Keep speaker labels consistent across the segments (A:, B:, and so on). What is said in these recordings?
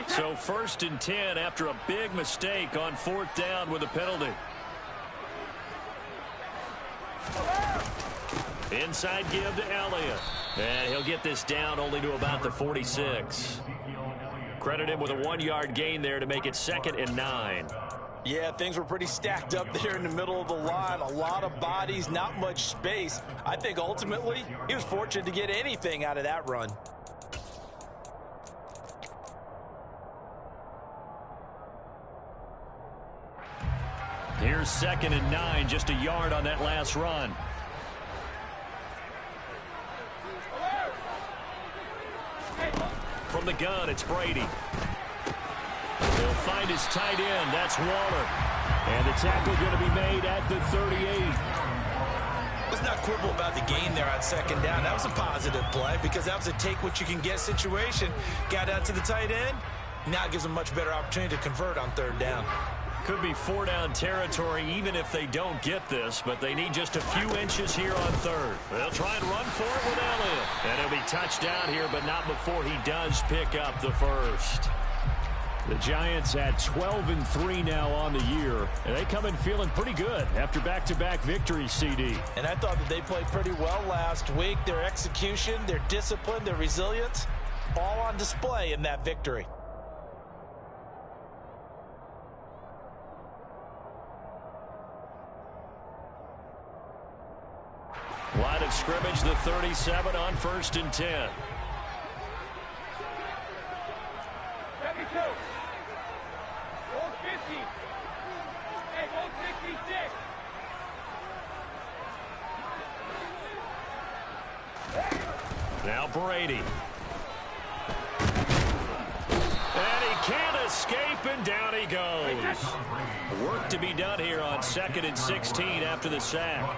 A: So 1st and 10 after a big mistake on 4th down with a penalty. Inside give to Elliott. And he'll get this down only to about the 46. Credit him with a 1-yard gain there to make it 2nd and 9.
B: Yeah, things were pretty stacked up there in the middle of the line. A lot of bodies, not much space. I think ultimately he was fortunate to get anything out of that run.
A: Here's 2nd and 9, just a yard on that last run. From the gun, it's Brady. He'll find his tight end. That's Waller. And the tackle going to be made at the 38.
B: Let's not quibble about the gain there on 2nd down. That was a positive play because that was a take-what-you-can-get situation. Got out to the tight end. Now it gives them much better opportunity to convert on 3rd down.
A: Could be 4-down territory even if they don't get this, but they need just a few inches here on 3rd. They'll try and run for it with Elliott. And he'll be touchdown here, but not before he does pick up the first. The Giants at 12-3 now on the year, and they come in feeling pretty good after back-to-back victories, CD.
B: And I thought that they played pretty well last week. Their execution, their discipline, their resilience, all on display in that victory.
A: Line of scrimmage, the 37 on 1st and 10. Now Brady. And he can't escape, and down he goes. Work to be done here on 2nd and 16 after the sack.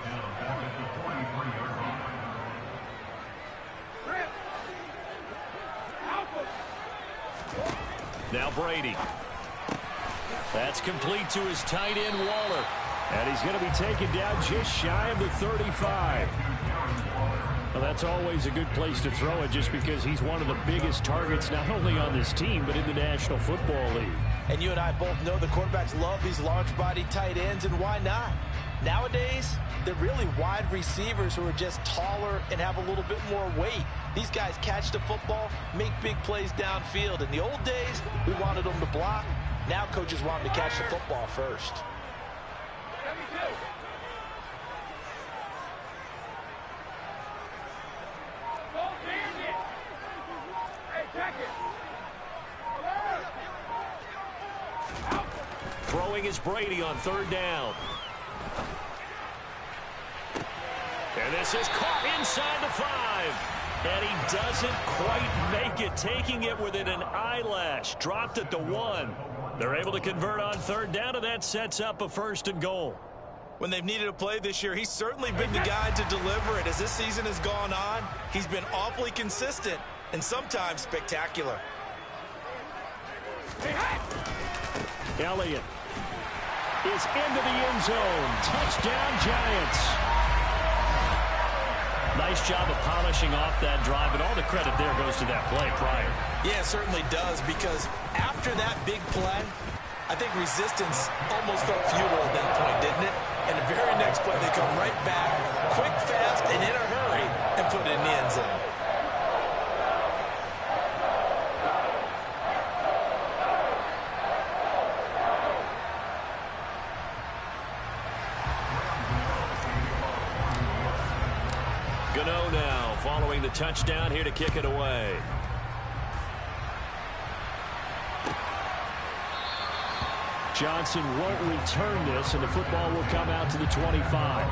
A: Now Brady. That's complete to his tight end, Waller. And he's going to be taken down just shy of the 35. Well, that's always a good place to throw it just because he's one of the biggest targets not only on this team but in the National Football League.
B: And you and I both know the quarterbacks love these large-body tight ends, and why not? Nowadays, they're really wide receivers who are just taller and have a little bit more weight. These guys catch the football, make big plays downfield. In the old days, we wanted them to block. Now coaches want them to catch the football first.
A: Throwing is Brady on 3rd down. And this is caught inside the 5. And he doesn't quite make it, taking it within an eyelash. Dropped at the 1. They're able to convert on 3rd down, and that sets up a 1st and goal.
B: When they've needed a play this year, he's certainly been the guy to deliver it. As this season has gone on, he's been awfully consistent and sometimes spectacular.
A: Elliott is into the end zone. Touchdown, Giants. Nice job of polishing off that drive, but all the credit there goes to that play prior.
B: Yeah, it certainly does, because after that big play, I think resistance almost felt futile at that point, didn't it? And the very next play, they come right back, quick, fast, and in a hurry, and put it in the end zone.
A: Gano now following the touchdown here to kick it away. Johnson won't return this, and the football will come out to the 25.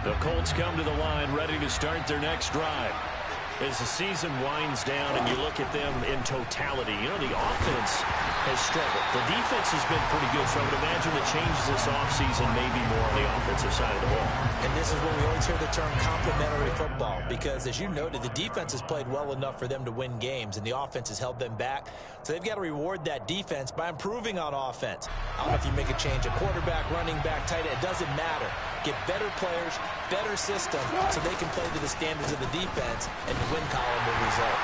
A: The Colts come to the line ready to start their next drive. As the season winds down and you look at them in totality, you know, the offense has struggled. The defense has been pretty good, so I would imagine the changes this offseason may be more on the offensive side of the ball.
B: And this is where we always hear the term complementary football, because as you noted, the defense has played well enough for them to win games, and the offense has held them back. So they've got to reward that defense by improving on offense. I don't know if you make a change, a quarterback, running back, tight end, it doesn't matter. Get better players, better system, so they can play to the standards of the defense, and the win column will result.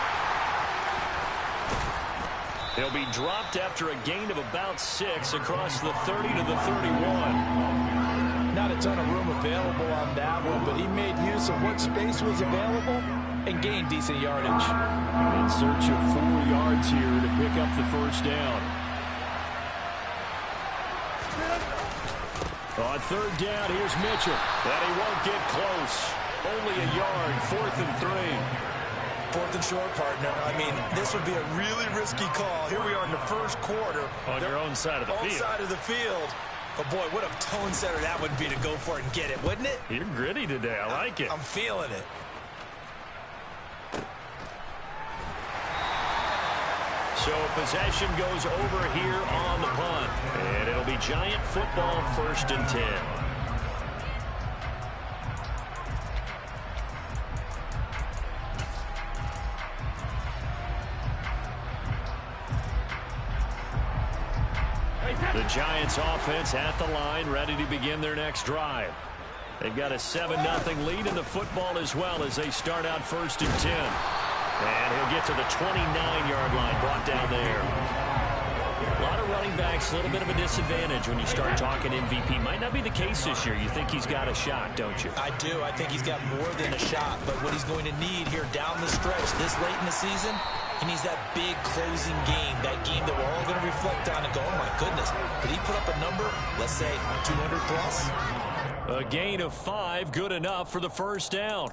A: He'll be dropped after a gain of about 6 across the 30 to the 31.
B: Not a ton of room available on that one, but he made use of what space was available and gained decent yardage.
A: In search of 4 yards here to pick up the first down. On third down, here's Mitchell. And he won't get close. Only a yard, 4th and 3.
B: 4th and short, partner. I mean, this would be a really risky call. Here we are in the first quarter.
A: On your own side of the field.
B: Side of the field. But, boy, what a tone setter that would be to go for it and get it, wouldn't it?
A: You're gritty today. I like it.
B: I'm feeling it.
A: So possession goes over here on the punt. And it'll be Giant football, 1st and 10. The Giants offense at the line, ready to begin their next drive. They've got a 7-0 lead in the football as well as they start out 1st and 10. And he'll get to the 29-yard line, brought down there. A lot of running backs, a little bit of a disadvantage when you start talking MVP. Might not be the case this year. You think he's got a shot, don't you?
B: I do. I think he's got more than a shot. But what he's going to need here down the stretch this late in the season, he needs that big closing game, that game that we're all going to reflect on and go, oh, my goodness, did he put up a number, let's say, 200 plus?
A: A gain of 5, good enough for the first down.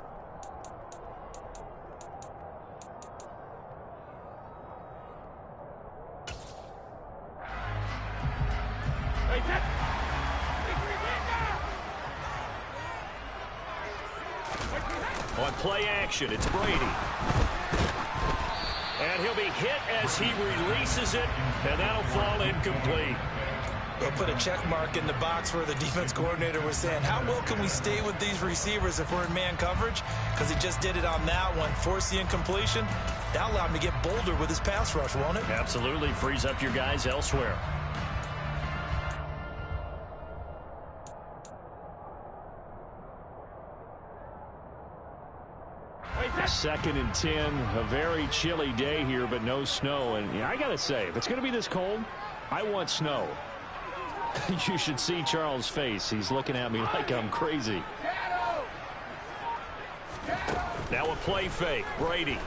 A: On play action, it's Brady. And he'll be hit as he releases it, and that'll fall incomplete.
B: They'll put a check mark in the box where the defense coordinator was saying, how well can we stay with these receivers if we're in man coverage? Because he just did it on that one, force the incompletion. That'll allow him to get bolder with his pass rush, won't it?
A: Absolutely, frees up your guys elsewhere. Second and 10, a very chilly day here, but no snow. And yeah, I got to say, if it's going to be this cold, I want snow. You should see Charles' face. He's looking at me like I'm crazy. Now a play fake, Brady.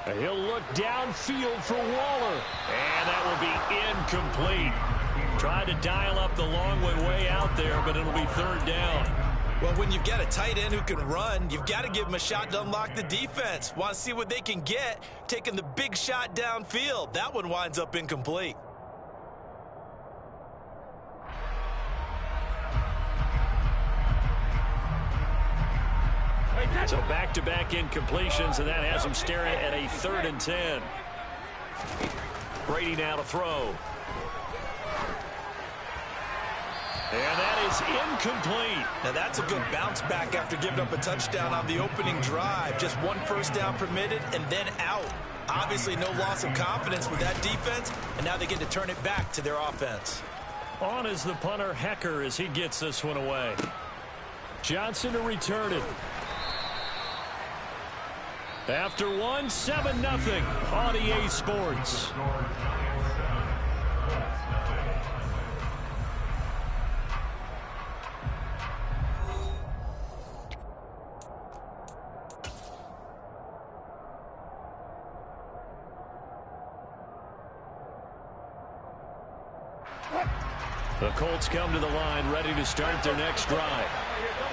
A: And he'll look downfield for Waller. And that will be incomplete. Tried to dial up the long way out there, but it'll be 3rd down.
B: Well, when you've got a tight end who can run, you've got to give him a shot to unlock the defense. Want to see what they can get, taking the big shot downfield. That one winds up incomplete.
A: So back-to-back incompletions, and that has him staring at a 3rd and 10. Brady now to throw. And that is incomplete.
B: Now that's a good bounce back after giving up a touchdown on the opening drive. Just 1 first down permitted and then out. Obviously no loss of confidence with that defense, and now they get to turn it back to their offense.
A: On is the punter, Hecker, as he gets this one away. Johnson to return it. After 1, 7-0 on EA Sports. The Colts come to the line, ready to start their next drive.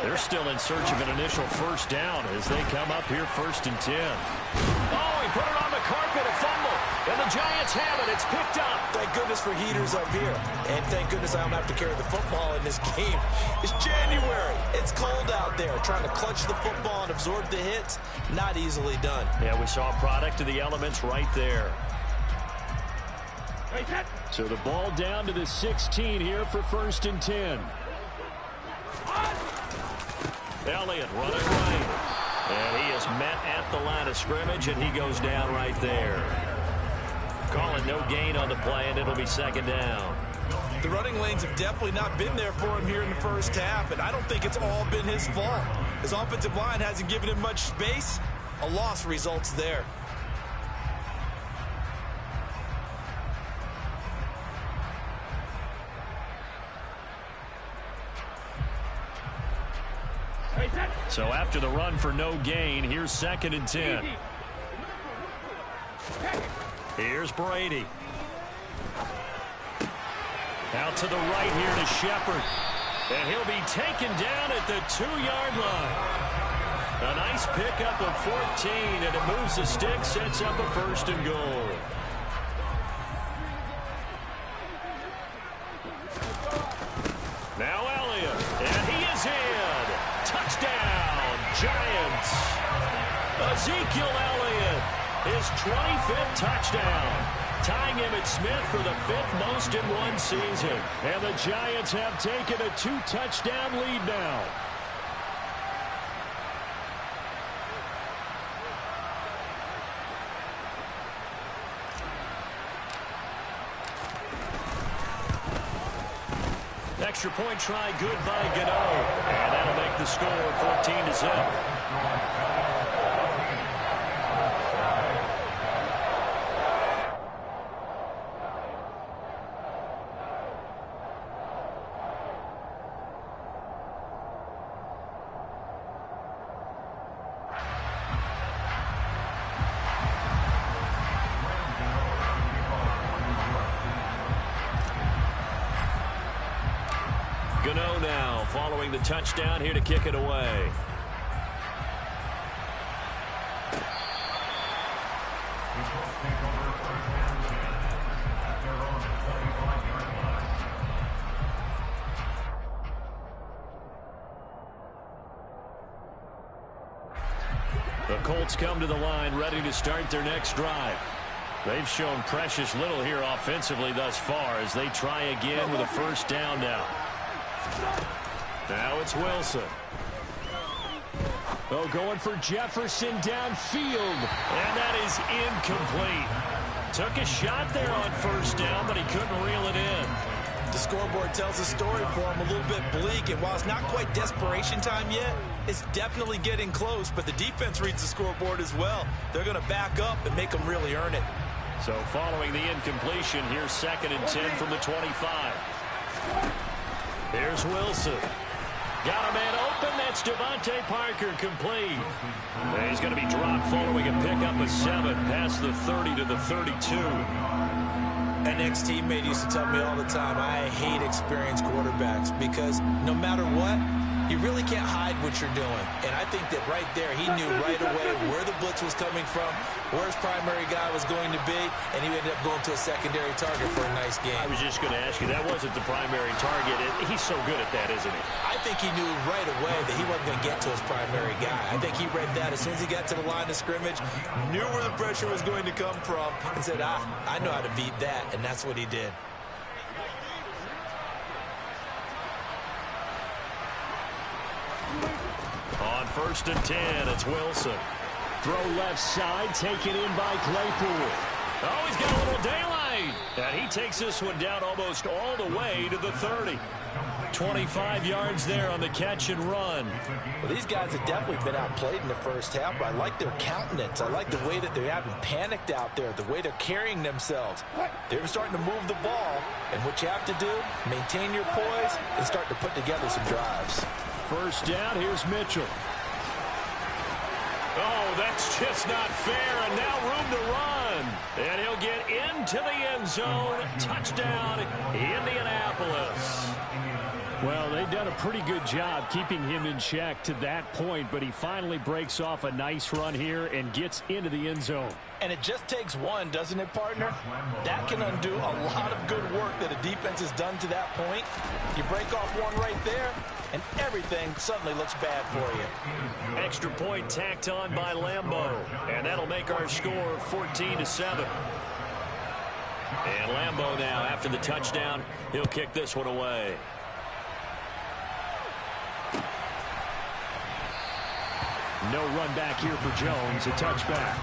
A: They're still in search of an initial first down as they come up here 1st and 10. Oh, he put it on the carpet, a fumble. And the Giants have it. It's picked up.
B: Thank goodness for heaters up here. And thank goodness I don't have to carry the football in this game. It's January. It's cold out there. Trying to clutch the football and absorb the hits, not easily done.
A: Yeah, we saw a product of the elements right there. So the ball down to the 16 here for 1st and 10. Elliott running right. And he is met at the line of scrimmage, and he goes down right there. Calling no gain on the play, and it'll be 2nd down.
B: The running lanes have definitely not been there for him here in the first half, and I don't think it's all been his fault. His offensive line hasn't given him much space. A loss results there.
A: So after the run for no gain, here's 2nd and 10. Here's Brady. Out to the right here to Shepard. And he'll be taken down at the 2-yard line. A nice pickup of 14, and it moves the stick, sets up a 1st and goal. Now Elliott, and he is in. Touchdown, Giants. Ezekiel Elliott, his 25th touchdown, tying him at Smith for the 5th most in one season. And the Giants have taken a 2-touchdown lead now. Extra point try good by Gano. And that'll make the score 14-0. Gano now following the touchdown here to kick it away. The Colts come to the line ready to start their next drive. They've shown precious little here offensively thus far as they try again with a 1st down now. Now it's Wilson. Oh, going for Jefferson downfield. And that is incomplete. Took a shot there on 1st down, but he couldn't reel it in.
B: The scoreboard tells a story for him, a little bit bleak, and while it's not quite desperation time yet, it's definitely getting close, but the defense reads the scoreboard as well. They're going to back up and make them really earn it.
A: So following the incompletion, here's 2nd and 10 from the 25. Here's Wilson. Got a man open. That's Devontae Parker complete. And he's going to be dropped following a pickup of 7 past the 30 to the 32.
B: An ex-teammate used to tell me all the time, I hate experienced quarterbacks because no matter what, you really can't hide what you're doing. And I think that right there, he knew right away where the blitz was coming from, where his primary guy was going to be, and he ended up going to a secondary target for a nice game.
A: I was just going to ask you, that wasn't the primary target. He's so good at that, isn't he?
B: I think he knew right away that he wasn't going to get to his primary guy. I think he read that as soon as he got to the line of scrimmage, knew where the pressure was going to come from, and said, I know how to beat that, and that's what he did.
A: On 1st and 10, it's Wilson. Throw left side, taken in by Claypool. Oh, he's got a little daylight. And he takes this one down almost all the way to the 30. 25 yards there on the catch and run.
B: Well, these guys have definitely been outplayed in the first half, but I like their countenance. I like the way that they haven't panicked out there, the way they're carrying themselves. They're starting to move the ball, and what you have to do, maintain your poise and start to put together some drives.
A: 1st down, here's Mitchell. Oh, that's just not fair, and now room to run. And he'll get into the end zone. Touchdown, Indianapolis. Well, they've done a pretty good job keeping him in check to that point, but he finally breaks off a nice run here and gets into the end zone.
B: And it just takes one, doesn't it, partner? That can undo a lot of good work that a defense has done to that point. You break off one right there, and everything suddenly looks bad for you.
A: Extra point tacked on by Lambeau, and that'll make our score 14-7. And Lambeau now, after the touchdown, he'll kick this one away. No run back here for Jones, a touchback.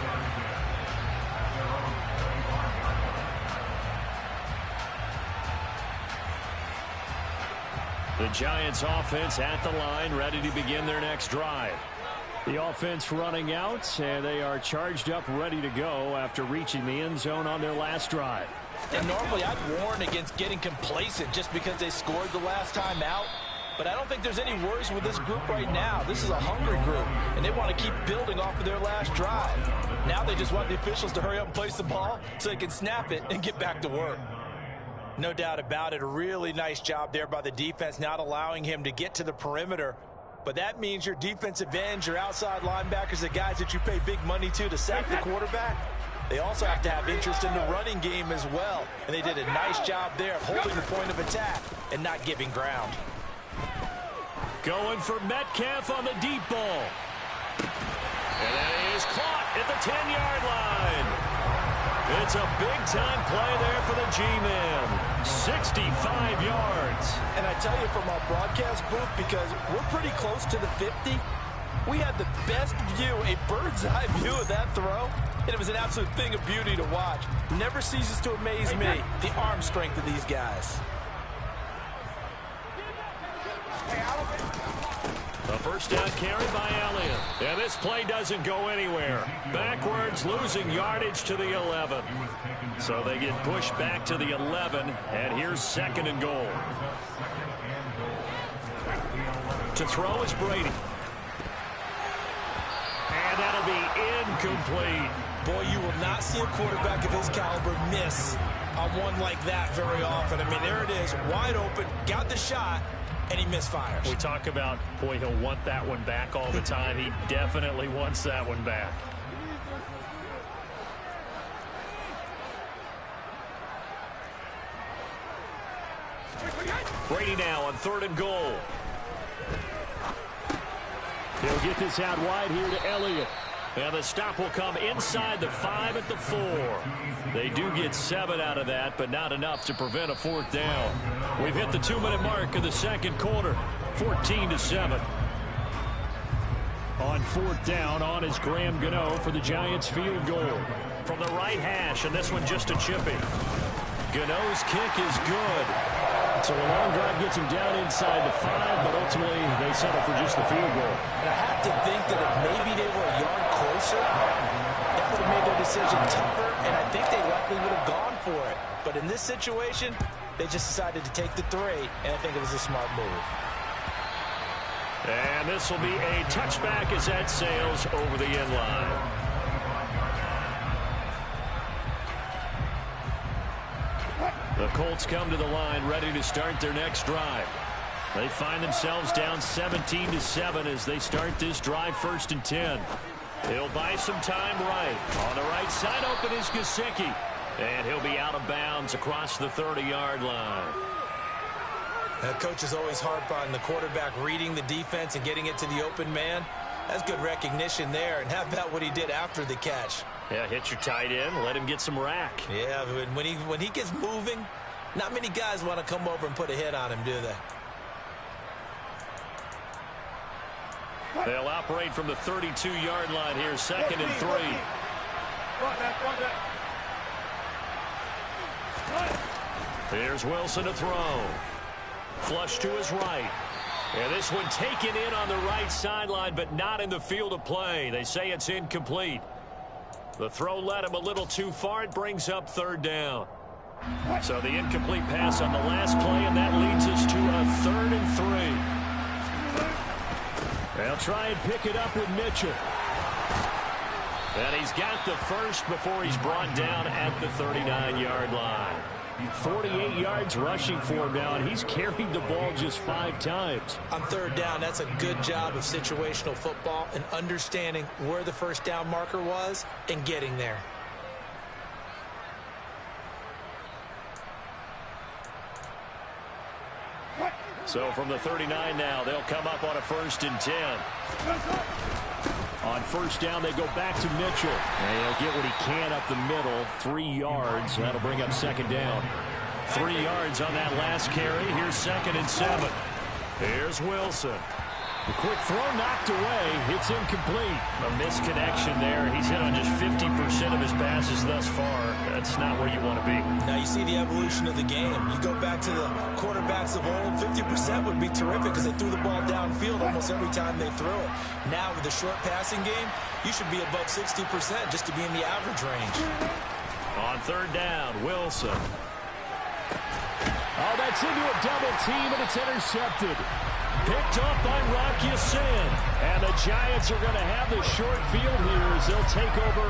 A: The Giants offense at the line, ready to begin their next drive. The offense running out, and they are charged up, ready to go after reaching the end zone on their last drive.
B: And normally I'd warn against getting complacent just because they scored the last time out. But I don't think there's any worries with this group right now. This is a hungry group, and they want to keep building off of their last drive. Now they just want the officials to hurry up and place the ball so they can snap it and get back to work. No doubt about it, a really nice job there by the defense, not allowing him to get to the perimeter. But that means your defensive ends, your outside linebackers, the guys that you pay big money to sack the quarterback, they also have to have interest in the running game as well. And they did a nice job there of holding the point of attack and not giving ground.
A: Going for Metcalf on the deep ball. And that is caught at the 10-yard line. It's a big-time play there for the G-Man. 65 yards.
B: And I tell you, from our broadcast booth, because we're pretty close to the 50, we had the best view, a bird's-eye view of that throw. And it was an absolute thing of beauty to watch. Never ceases to amaze me, the arm strength of these guys.
A: A first down carry by Elliott. And this play doesn't go anywhere. Backwards, losing yardage to the 11. So they get pushed back to the 11. And here's 2nd and goal. To throw is Brady. And that'll be incomplete.
B: Boy, you will not see a quarterback of his caliber miss on one like that very often. I mean, there it is, wide open, got the shot, and he misfires.
A: We talk about, boy, he'll want that one back all the time. He definitely wants that one back. Brady now on 3rd and goal. He'll get this out wide here to Elliott. And the stop will come inside the 5 at the 4. They do get 7 out of that, but not enough to prevent a 4th down. We've hit the 2-minute mark of the 2nd quarter, 14-7. On 4th down, on is Graham Gano for the Giants field goal. From the right hash, and this one just a chippy. Gano's kick is good. So a long drive gets him down inside the 5, but ultimately they settle for just the field goal.
B: And I have to think that if maybe they were a yard closer, that would have made their decision tougher, and I think they likely would have gone for it. But in this situation, they just decided to take the 3, and I think it was a smart move.
A: And this will be a touchback as that sails over the end line. The Colts come to the line ready to start their next drive. They find themselves down 17-7 as they start this drive 1st and 10. He'll buy some time right. On the right side open is Gesicki. And he'll be out of bounds across the 30-yard line.
B: Coach is always harp on the quarterback reading the defense and getting it to the open man. That's good recognition there. And how about what he did after the catch?
A: Yeah, hit your tight end, let him get some rack.
B: Yeah, when he gets moving, not many guys want to come over and put a hit on him, do they?
A: They'll operate from the 32-yard line here, 2nd and 3. Here's Wilson to throw. Flush to his right. And this one taken in on the right sideline, but not in the field of play. They say it's incomplete. The throw led him a little too far. It brings up 3rd down. So the incomplete pass on the last play, and that leads us to a 3rd and 3. They'll try and pick it up with Mitchell. And he's got the first before he's brought down at the 39-yard line. 48 yards rushing for him now, and he's carried the ball just 5 times.
B: On third down, that's a good job of situational football and understanding where the first down marker was and getting there.
A: So from the 39 now, they'll come up on a 1st and 10. On first down, they go back to Mitchell. And he'll get what he can up the middle, 3 yards. That'll bring up 2nd down. 3 yards on that last carry. Here's 2nd and 7. Here's Wilson. The quick throw knocked away. It's incomplete. A misconnection there. He's hit on just 50% of his passes thus far. That's not where you want to be.
B: Now you see the evolution of the game. You go back to the quarterbacks of old, 50% would be terrific because they threw the ball downfield almost every time they threw it. Now with the short passing game, you should be above 60% just to be in the average range.
A: On third down, Wilson. Oh, that's into a double team, and it's intercepted. Picked off by Rocky Sin. And the Giants are going to have the short field here as they'll take over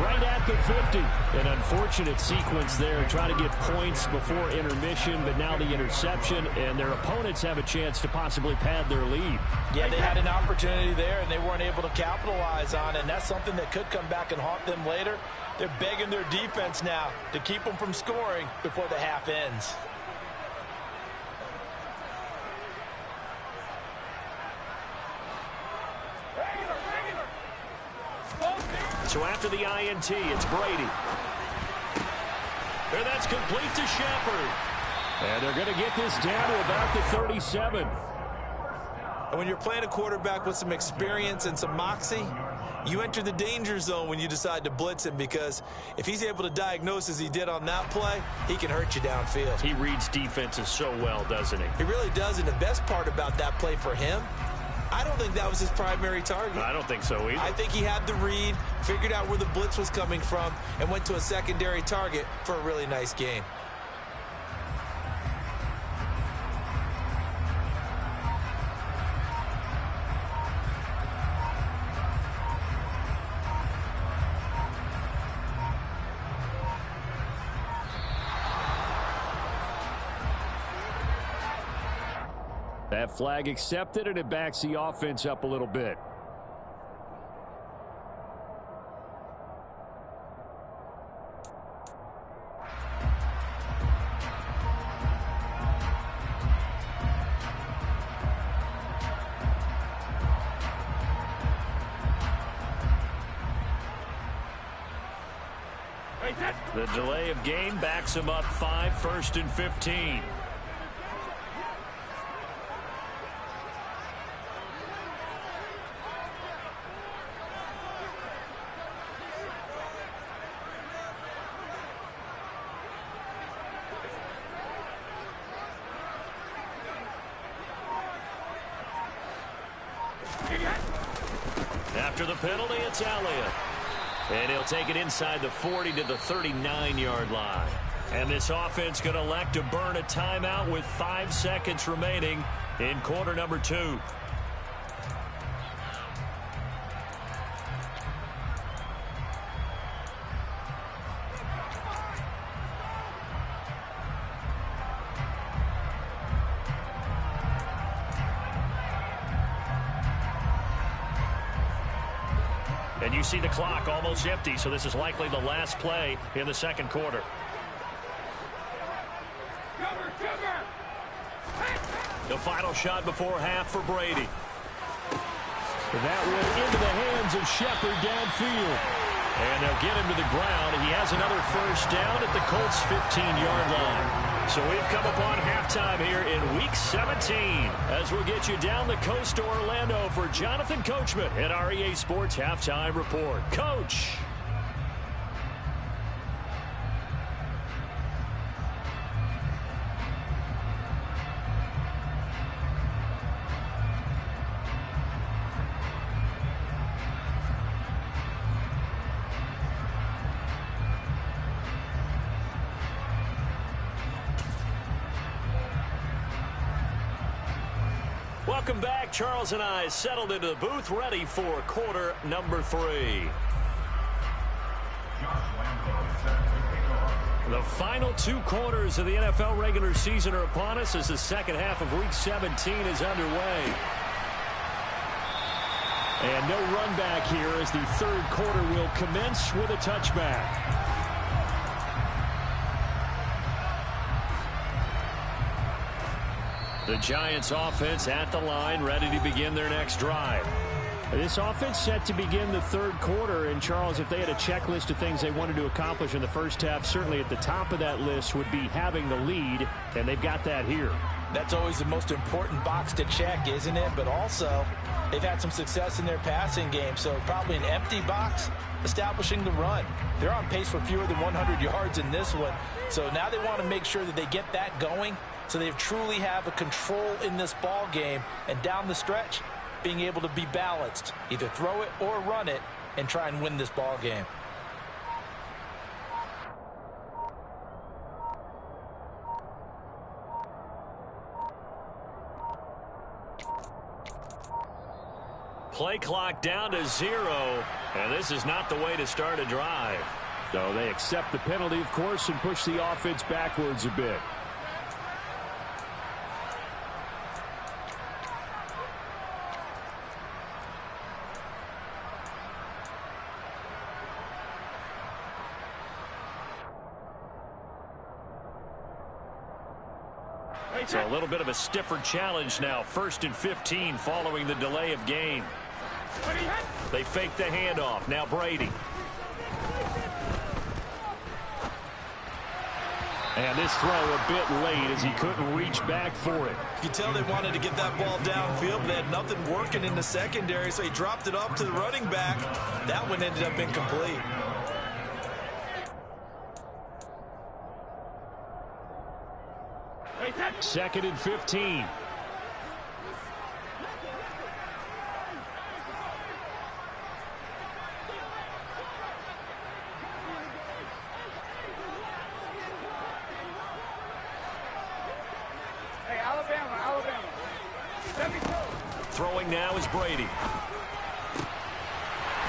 A: right at the 50. An unfortunate sequence there, trying to get points before intermission, but now the interception, and their opponents have a chance to possibly pad their lead.
B: Yeah, they had an opportunity there, and they weren't able to capitalize on it, and that's something that could come back and haunt them later. They're begging their defense now to keep them from scoring before the half ends.
A: So after the INT, it's Brady. And that's complete to Shepard. And they're going to get this down to about the 37.
B: And when you're playing a quarterback with some experience and some moxie, you enter the danger zone when you decide to blitz him, because if he's able to diagnose as he did on that play, he can hurt you downfield.
A: He reads defenses so well, doesn't he?
B: He really does, and the best part about that play for him, I don't think that was his primary target.
A: I don't think so either.
B: I think he had the read, figured out where the blitz was coming from, and went to a secondary target for a really nice gain.
A: That flag accepted, and it backs the offense up a little bit. The delay of game backs him up 5, 1st and 15. After the penalty, it's Elliott. And he'll take it inside the 40 to the 39-yard line. And this offense going to elect to burn a timeout with 5 seconds remaining in quarter number 2. And you see the clock almost empty, so this is likely the last play in the second quarter. The final shot before half for Brady. That went into the hands of Shepard downfield. And they'll get him to the ground. He has another first down at the Colts' 15-yard line. So we've come upon halftime here in Week 17 as we'll get you down the coast to Orlando for Jonathan Coachman at our EA Sports Halftime Report. Coach. Welcome back. Charles and I settled into the booth, ready for quarter number 3. The final 2 quarters of the NFL regular season are upon us as the second half of Week 17 is underway. And no run back here as the third quarter will commence with a touchback. The Giants offense at the line, ready to begin their next drive. This offense set to begin the third quarter, and Charles, if they had a checklist of things they wanted to accomplish in the first half, certainly at the top of that list would be having the lead, and they've got that here.
B: That's always the most important box to check, isn't it? But also, they've had some success in their passing game, so probably an empty box establishing the run. They're on pace for fewer than 100 yards in this one, so now they want to make sure that they get that going so they truly have a control in this ball game, and down the stretch, being able to be balanced, either throw it or run it, and try and win this ball game.
A: Play clock down to 0, and this is not the way to start a drive. So they accept the penalty, of course, and push the offense backwards a bit. So a little bit of a stiffer challenge now. 1st and 15 following the delay of game. They fake the handoff. Now Brady. And this throw a bit late as he couldn't reach back for it.
B: You can tell they wanted to get that ball downfield, but they had nothing working in the secondary, so he dropped it off to the running back. That one ended up incomplete.
A: Second and 15.
C: Hey, Alabama.
A: Throwing now is Brady.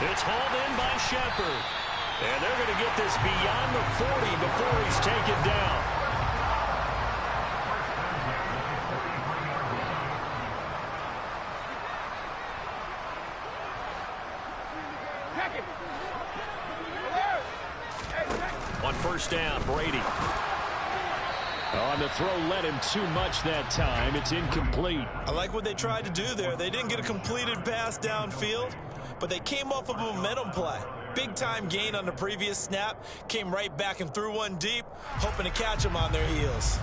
A: It's hauled in by Shepard. And they're going to get this beyond the 40 before he's taken down. On first down, Brady. On the throw, led him too much that time. It's incomplete.
B: I like what they tried to do there. They didn't get a completed pass downfield, but they came off of a momentum play. Big-time gain on the previous snap. Came right back and threw one deep, hoping to catch them on their heels.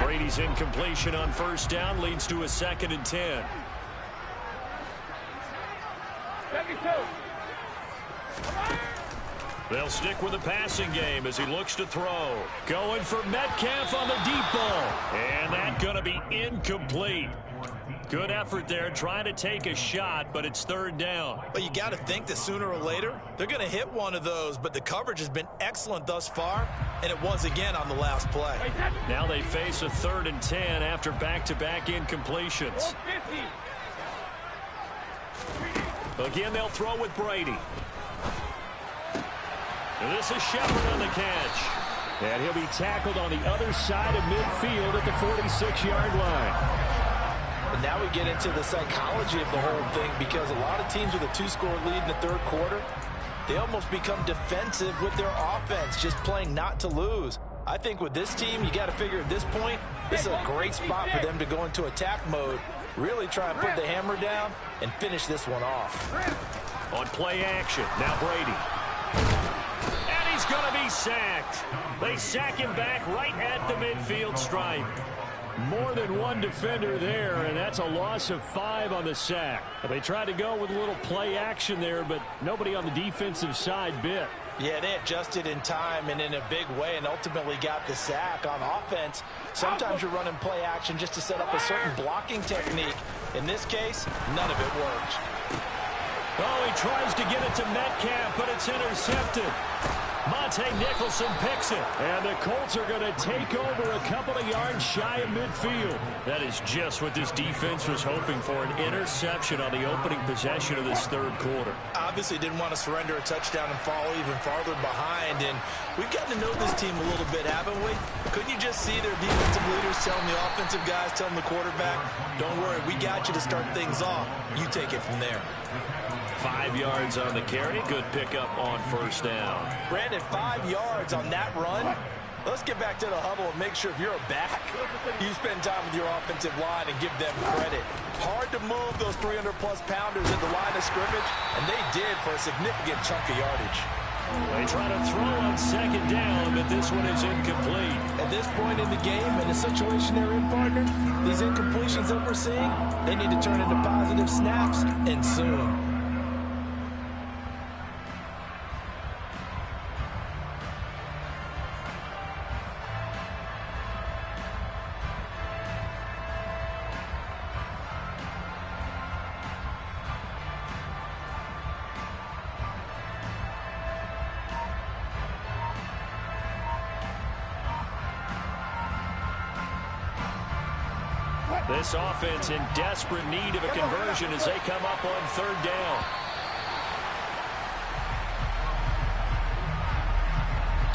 A: Brady's incompletion on first down leads to a 2nd and 10.
C: 72.
A: They'll stick with the passing game as he looks to throw. Going for Metcalf on the deep ball. And that's going to be incomplete. Good effort there, trying to take a shot, but it's 3rd down.
B: But you got to think that sooner or later, they're going to hit one of those, but the coverage has been excellent thus far, and it was again on the last play.
A: Now they face a 3rd and 10 after back-to-back incompletions. Again, they'll throw with Brady. And this is Shepard on the catch. And he'll be tackled on the other side of midfield at the 46-yard line.
B: And now we get into the psychology of the whole thing, because a lot of teams with a 2-score lead in the third quarter, they almost become defensive with their offense, just playing not to lose. I think with this team, you got to figure at this point, this is a great spot for them to go into attack mode, really try and put the hammer down and finish this one off.
A: On play action, now Brady. And he's going to be sacked. They sack him back right at the midfield stripe. More than one defender there, and that's a loss of 5 on the sack. They tried to go with a little play action there, but nobody on the defensive side bit.
B: Yeah, they adjusted in time and in a big way and ultimately got the sack. On offense, sometimes you're running play action just to set up a certain blocking technique. In this case, none of it worked.
A: Oh, he tries to get it to Metcalf, but it's intercepted. Monte Nicholson picks it. And the Colts are going to take over a couple of yards shy of midfield. That is just what this defense was hoping for, an interception on the opening possession of this third quarter.
B: Obviously didn't want to surrender a touchdown and fall even farther behind. And we've gotten to know this team a little bit, haven't we? Couldn't you just see their defensive leaders telling the offensive guys, telling the quarterback, don't worry, we got you to start things off. You take it from there.
A: 5 yards on the carry. Good pickup on first down.
B: Brandon, 5 yards on that run. Let's get back to the huddle and make sure if you're a back, you spend time with your offensive line and give them credit. Hard to move those 300-plus pounders at the line of scrimmage, and they did for a significant chunk of yardage.
A: They try to throw on second down, but this one is incomplete.
B: At this point in the game, in the situation they're in, partner, these incompletions that we're seeing, they need to turn into positive snaps, and soon.
A: This offense in desperate need of a conversion as they come up on third down.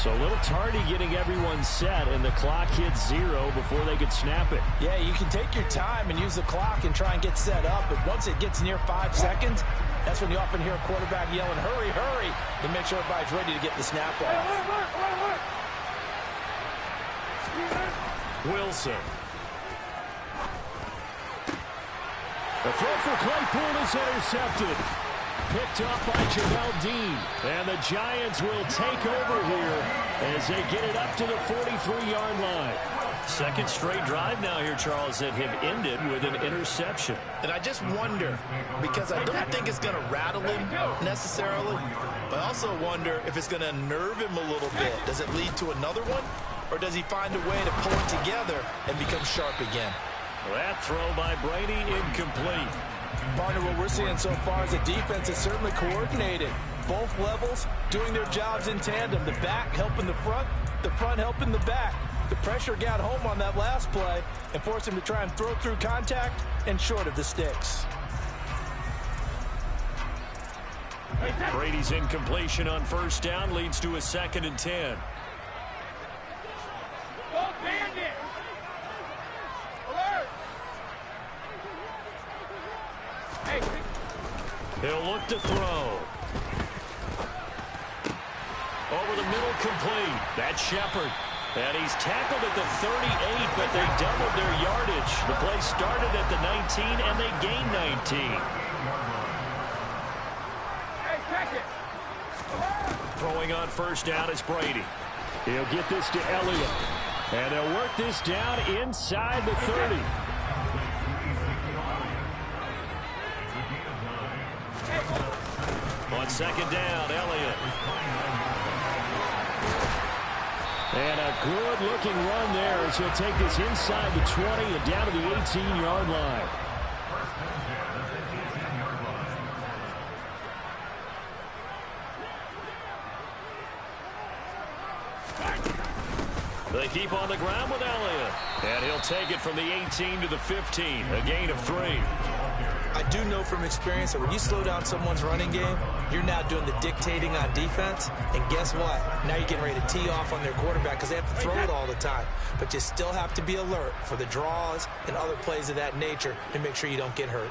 A: So a little tardy getting everyone set, and the clock hits 0 before they could snap it.
B: Yeah, you can take your time and use the clock and try and get set up, but once it gets near 5 seconds, that's when you often hear a quarterback yelling, hurry, hurry, to make sure everybody's ready to get the snap off.
A: Wilson. The throw for Claypool is intercepted. Picked up by Jamel Dean. And the Giants will take over here as they get it up to the 43-yard line. Second straight drive now here, Charles, that have ended with an interception.
B: And I just wonder, because I don't think it's going to rattle him necessarily, but I also wonder if it's going to unnerve him a little bit. Does it lead to another one, or does he find a way to pull it together and become sharp again?
A: That throw by Brady incomplete.
B: Partner, what we're seeing so far is a defense is certainly coordinated. Both levels doing their jobs in tandem. The back helping the front helping the back. The pressure got home on that last play and forced him to try and throw through contact and short of the sticks.
A: Brady's incompletion on first down leads to a 2nd and 10. He'll look to throw. Over the middle, complete. That's Shepard. And he's tackled at the 38, but they doubled their yardage. The play started at the 19, and they gained 19. Throwing on first down is Brady. He'll get this to Elliott. And they'll work this down inside the 30. On second down, Elliott. And a good-looking run there as he'll take this inside the 20 and down to the 18-yard line. They keep on the ground with Elliott. And he'll take it from the 18 to the 15, a gain of 3.
B: I do know from experience that when you slow down someone's running game, you're now doing the dictating on defense. And guess what? Now you're getting ready to tee off on their quarterback because they have to throw it all the time. But you still have to be alert for the draws and other plays of that nature to make sure you don't get hurt.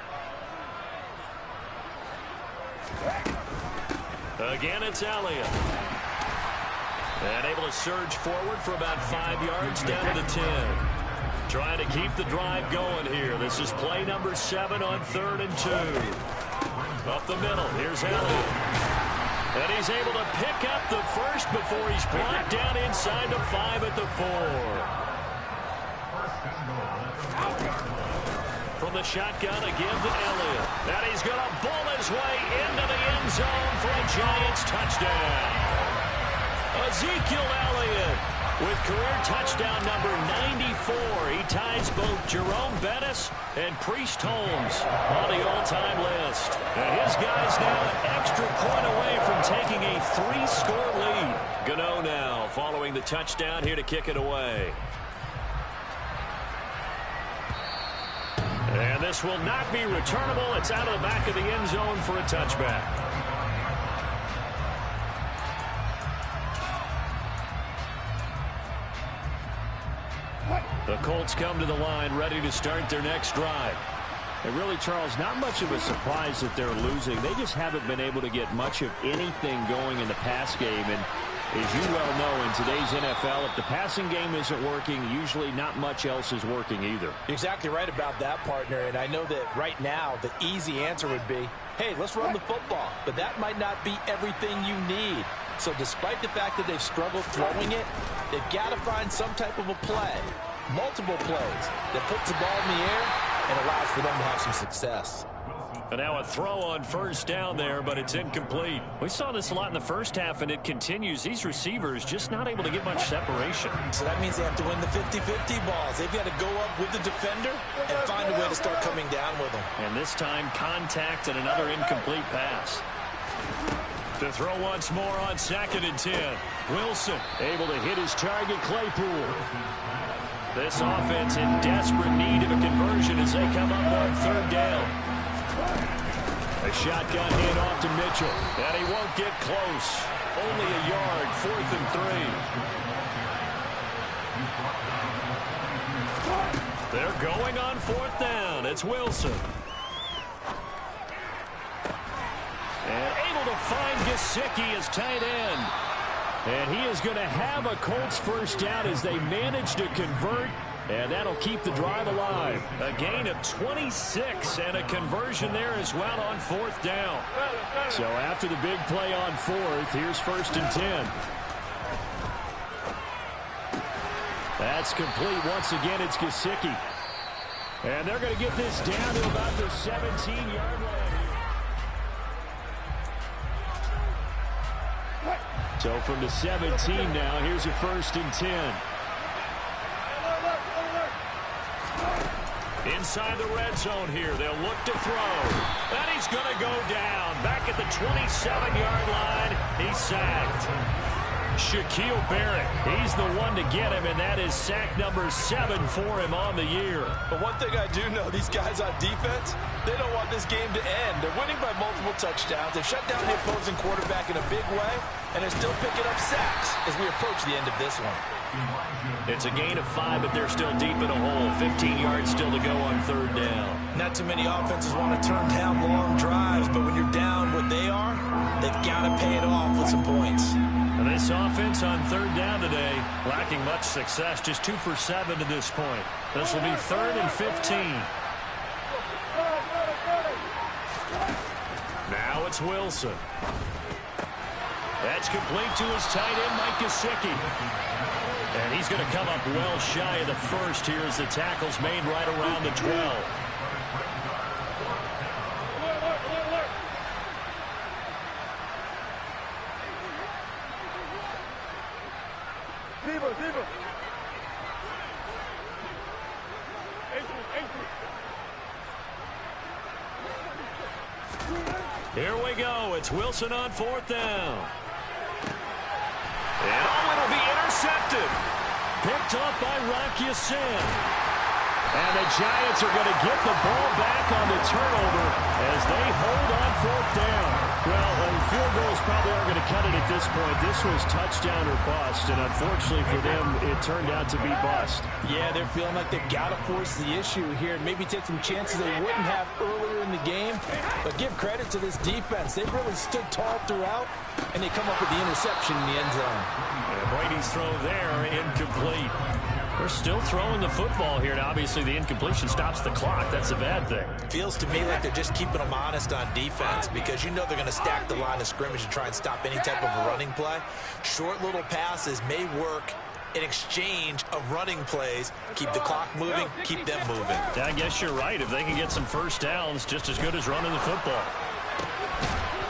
A: Again, it's Elliott. And able to surge forward for about 5 yards down to the 10. Trying to keep the drive going here. This is play number 7 on 3rd and 2. Up the middle, here's Elliott. And he's able to pick up the first before he's brought down inside the 5 at the 4. From the shotgun again to Elliott. And he's going to bull his way into the end zone for a Giants touchdown. Ezekiel Elliott With career touchdown number 94, he ties both Jerome Bettis and Priest Holmes on the all-time list. And his guys now an extra point away from taking a 3-score lead. Gano now following the touchdown here to kick it away. And this will not be returnable. It's out of the back of the end zone for a touchback. The Colts come to the line ready to start their next drive.
D: And really, Charles, not much of a surprise that they're losing. They just haven't been able to get much of anything going in the pass game. And as you well know, in today's NFL, if the passing game isn't working, usually not much else is working either.
B: Exactly right about that, partner. And I know that right now the easy answer would be, hey, let's run the football. But that might not be everything you need. So despite the fact that they've struggled throwing it, they've got to find some type of a play, multiple plays, that puts the ball in the air and allows for them to have some success.
A: And now a throw on first down there, but it's incomplete. We saw this a lot in the first half, and it continues. These receivers just not able to get much separation.
B: So that means they have to win the 50-50 balls. They've got to go up with the defender and find a way to start coming down with them.
A: And this time, contact and another incomplete pass. To throw once more on 2nd and 10. Wilson able to hit his target, Claypool. This offense in desperate need of a conversion as they come up on 3rd down. A shotgun handoff to Mitchell. And he won't get close. Only a yard, 4th and 3. They're going on 4th down. It's Wilson. And able to find Gesicki as tight end. And he is going to have a Colts first down as they manage to convert. And that'll keep the drive alive. A gain of 26 and a conversion there as well on 4th down. So after the big play on 4th, here's 1st and 10. That's complete. Once again, it's Gesicki. And they're going to get this down to about the 17-yard line. So from the 17 now, here's a 1st and 10. Inside the red zone here, they'll look to throw. And he's going to go down. Back at the 27-yard line, he's sacked. Shaquille Barrett, he's the one to get him, and that is sack number 7 for him on the year.
B: But one thing I do know, these guys on defense, they don't want this game to end. They're winning by multiple touchdowns. They've shut down the opposing quarterback in a big way, and they're still picking up sacks as we approach the end of this one.
A: It's a gain of 5, but they're still deep in a hole. 15 yards still to go on 3rd down.
B: Not too many offenses want to turn down long drives, but when you're down what they are, they've got to pay it off with some points.
A: And this offense on 3rd down today, lacking much success, just 2 for 7 to this point. This will be 3rd and 15. Now it's Wilson. That's complete to his tight end, Mike Gesicki. And he's going to come up well shy of the first here as the tackle's made right around the 12. Here we go. It's Wilson on 4th down. And it'll be intercepted. Picked off by Rocky Sin. And the Giants are going to get the ball back on the turnover as they hold on 4th down. Well, field goals probably aren't going to cut it at this point. This was touchdown or bust, and unfortunately for them, it turned out to be bust.
B: Yeah, they're feeling like they've got to force the issue here and maybe take some chances they wouldn't have earlier in the game. But give credit to this defense. They've really stood tall throughout, and they come up with the interception in the end zone.
A: And Brady's throw there, incomplete. They're still throwing the football here, and obviously the incompletion stops the clock. That's a bad thing.
B: Feels to me like they're just keeping them honest on defense because you know they're going to stack the line of scrimmage and try and stop any type of a running play. Short little passes may work in exchange of running plays. Keep the clock moving, keep them moving.
A: Yeah, I guess you're right. If they can get some first downs, just as good as running the football.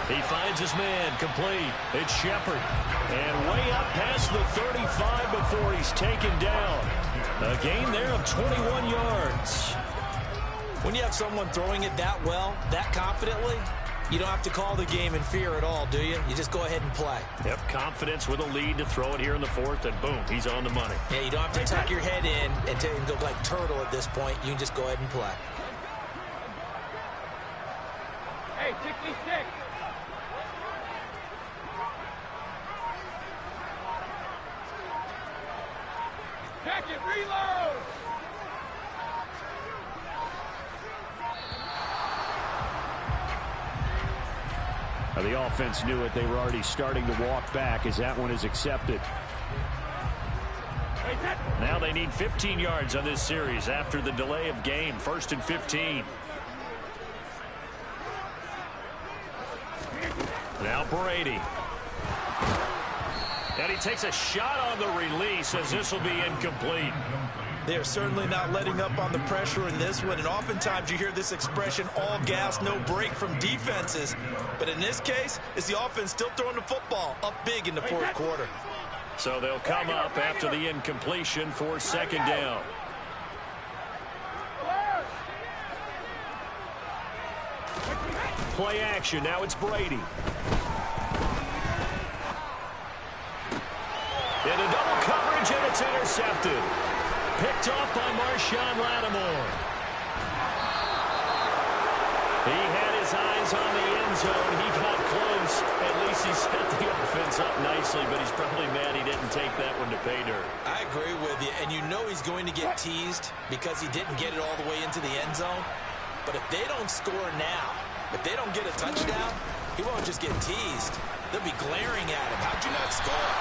A: He finds his man, complete. It's Shepard. And way up past the 35 before he's taken down. A gain there of 21 yards.
B: When you have someone throwing it that well, that confidently, you don't have to call the game in fear at all, do you? You just go ahead and play.
A: Yep, confidence with a lead to throw it here in the fourth, and boom, he's on the money.
B: Yeah, you don't have to tuck your head in and go like turtle at this point. You can just go ahead and play.
C: Hey, 66. Check it, reload.
D: The offense knew it. They were already starting to walk back as that one is accepted.
A: Now they need 15 yards on this series after the delay of game. 1st and 15. Now Brady. And he takes a shot on the release as this will be incomplete.
B: They are certainly not letting up on the pressure in this one, and oftentimes you hear this expression, all gas, no break from defenses. But in this case, it's the offense still throwing the football up big in the fourth quarter.
A: So they'll come up after the incompletion for 2nd down. Play action. Now it's Brady. Into double coverage, and it's intercepted. Picked off by Marshawn Lattimore. He had his eyes on the end zone. He got close. At least he set the offense up nicely, but he's probably mad he didn't take that one to pay dirt.
B: I agree with you, and you know he's going to get teased because he didn't get it all the way into the end zone. But if they don't score now, if they don't get a touchdown, he won't just get teased. They'll be glaring at him. How'd you not score?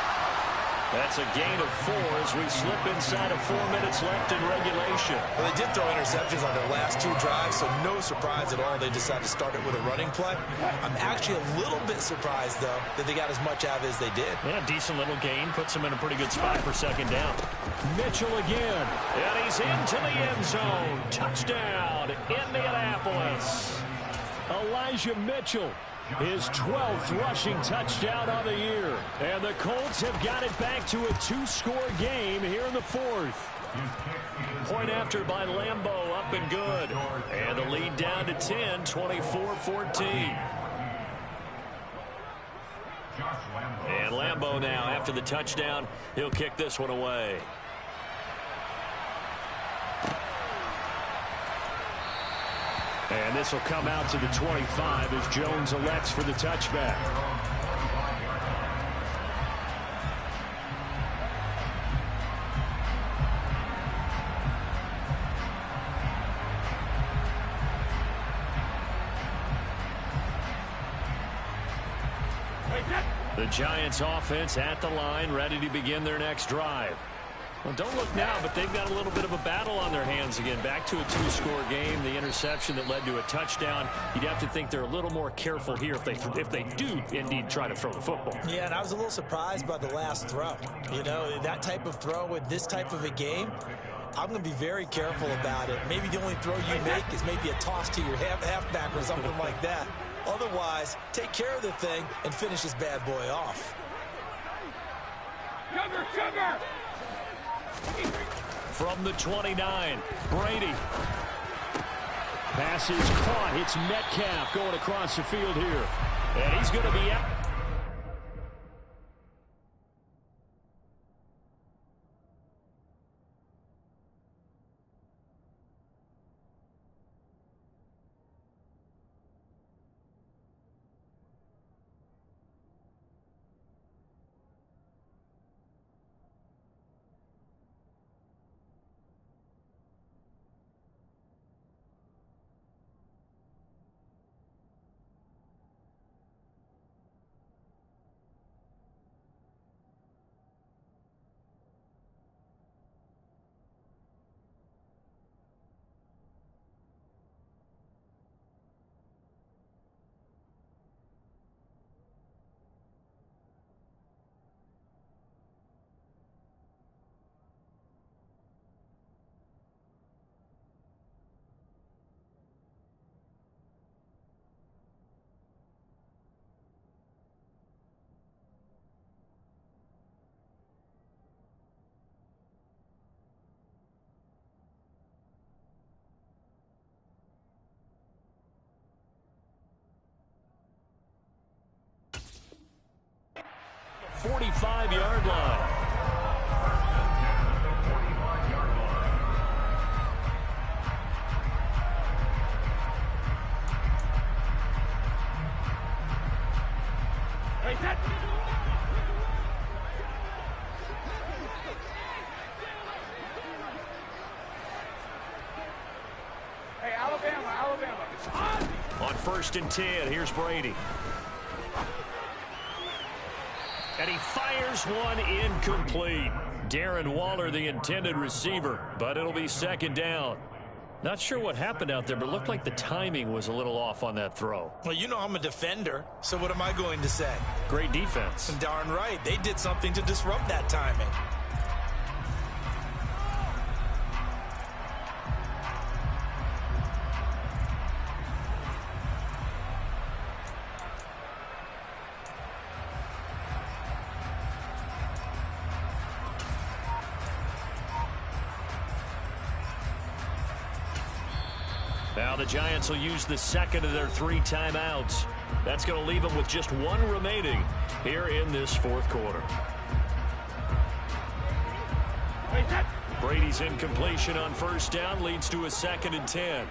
A: That's a gain of 4 as we slip inside of 4 minutes left in regulation.
B: Well, they did throw interceptions on their last 2 drives, so no surprise at all they decided to start it with a running play. I'm actually a little bit surprised, though, that they got as much out of it as they did.
A: Yeah, decent little gain. Puts them in a pretty good spot for 2nd down.
D: Mitchell again.
A: And he's into the end zone. Touchdown, Indianapolis.
D: Elijah Mitchell. His 12th rushing touchdown on the year. And the Colts have got it back to a 2-score game here in the fourth.
A: Point after by Lambeau, up and good. And the lead down to 10, 24-14. And Lambeau now, after the touchdown, he'll kick this one away.
D: And this will come out to the 25 as Jones elects for the touchback.
A: The Giants offense at the line, ready to begin their next drive. Well, don't look now, but they've got a little bit of a battle on their hands again. Back to a 2-score game. The interception that led to a touchdown. You'd have to think they're a little more careful here if they do indeed try to throw the football.
B: Yeah, and I was a little surprised by the last throw. You know, that type of throw with this type of a game, I'm going to be very careful about it. Maybe the only throw you make is maybe a toss to your halfback or something like that. Otherwise, take care of the thing and finish this bad boy off.
C: Sugar!
A: From the 29, Brady.
D: Pass is caught. It's Metcalf going across the field here.
A: And he's going to be out. 45-yard line.
C: Hey, set. Hey, Alabama.
A: On 1st and 10, here's Brady. And he fires one incomplete. Darren Waller, the intended receiver, but it'll be 2nd down. Not sure what happened out there, but it looked like the timing was a little off on that throw.
B: Well, you know I'm a defender, so what am I going to say?
A: Great defense.
B: Darn right. They did something to disrupt that timing.
A: Now the Giants will use the 2nd of their 3 timeouts. That's going to leave them with just 1 remaining here in this 4th quarter. Brady's incompletion on 1st down leads to a 2nd and 10.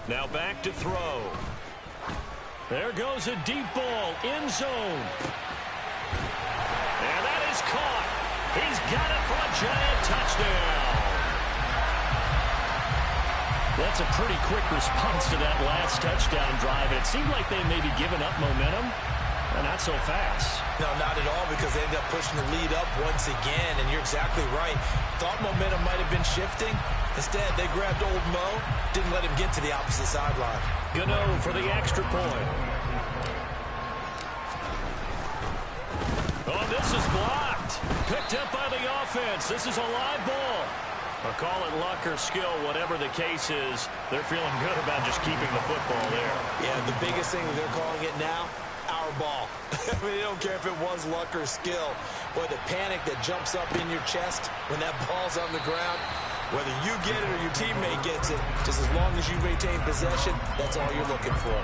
A: Now back to throw. There goes a deep ball, end zone. And that is caught. He's got it for a giant touchdown. That's a pretty quick response to that last touchdown drive. It seemed like they may be giving up momentum, but not so fast.
B: No, not at all, because they ended up pushing the lead up once again, and you're exactly right. Thought momentum might have been shifting. Instead, they grabbed old Mo, didn't let him get to the opposite sideline.
A: Gano for the extra point. Oh, this is blocked. Picked up by the offense. This is a live ball. Or call it luck or skill, whatever the case is, they're feeling good about just keeping the football there.
B: Yeah, the biggest thing that they're calling it now, our ball. I mean, they don't care if it was luck or skill. Boy, the panic that jumps up in your chest when that ball's on the ground, whether you get it or your teammate gets it, just as long as you maintain possession, that's all you're looking for.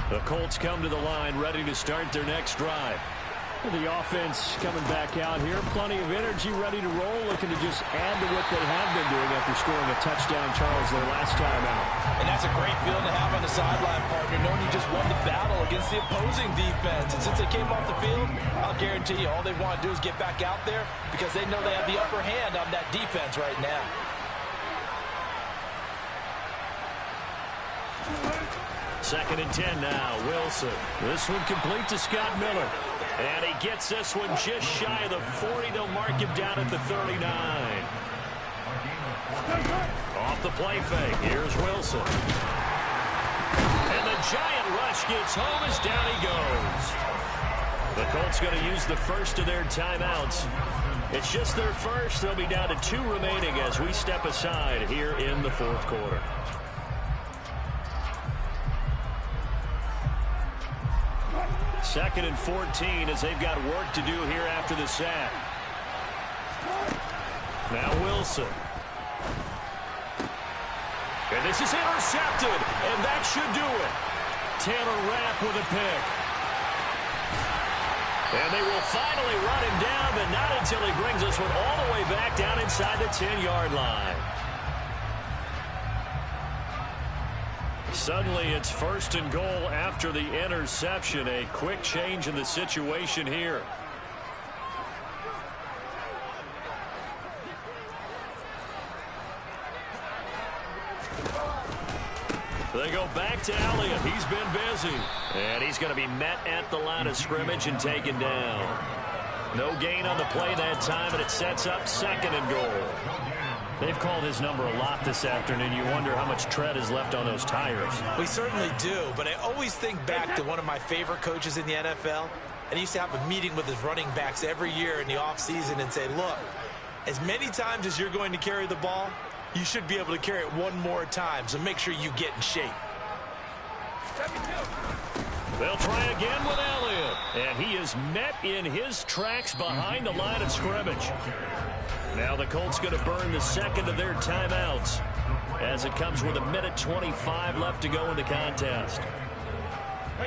A: The Colts come to the line, ready to start their next drive.
D: The offense coming back out here. Plenty of energy, ready to roll, looking to just add to what they have been doing after scoring a touchdown, Charles, their last time out.
B: And that's a great feeling to have on the sideline, partner, knowing you just won the battle against the opposing defense. And since they came off the field, I'll guarantee you all they want to do is get back out there because they know they have the upper hand on that defense right now.
A: Second and 10 now, Wilson. This one complete to Scott Miller. And he gets this one just shy of the 40. They'll mark him down at the 39. Off the play fake. Here's Wilson. And the giant rush gets home as down he goes. The Colts going to use the first of their timeouts. It's just their first. They'll be down to 2 remaining as we step aside here in the 4th quarter. Second and 14 as they've got work to do here after the sack. Now Wilson. And this is intercepted, and that should do it. Taylor Rapp with a pick. And they will finally run him down, but not until he brings this one all the way back down inside the 10-yard line. Suddenly, it's 1st and goal after the interception. A quick change in the situation here. They go back to Elliott. He's been busy. And he's going to be met at the line of scrimmage and taken down. No gain on the play that time, and it sets up 2nd and goal. They've called his number a lot this afternoon. You wonder how much tread is left on those tires.
B: We certainly do, but I always think back to one of my favorite coaches in the NFL, And he used to have a meeting with his running backs every year in the offseason and say, look, as many times as you're going to carry the ball, you should be able to carry it one more time, so make sure you get in shape.
A: They'll try again with Elliott, and he is met in his tracks behind the line of scrimmage. Now the Colts going to burn the second of their timeouts as it comes with 1:25 left to go in the contest.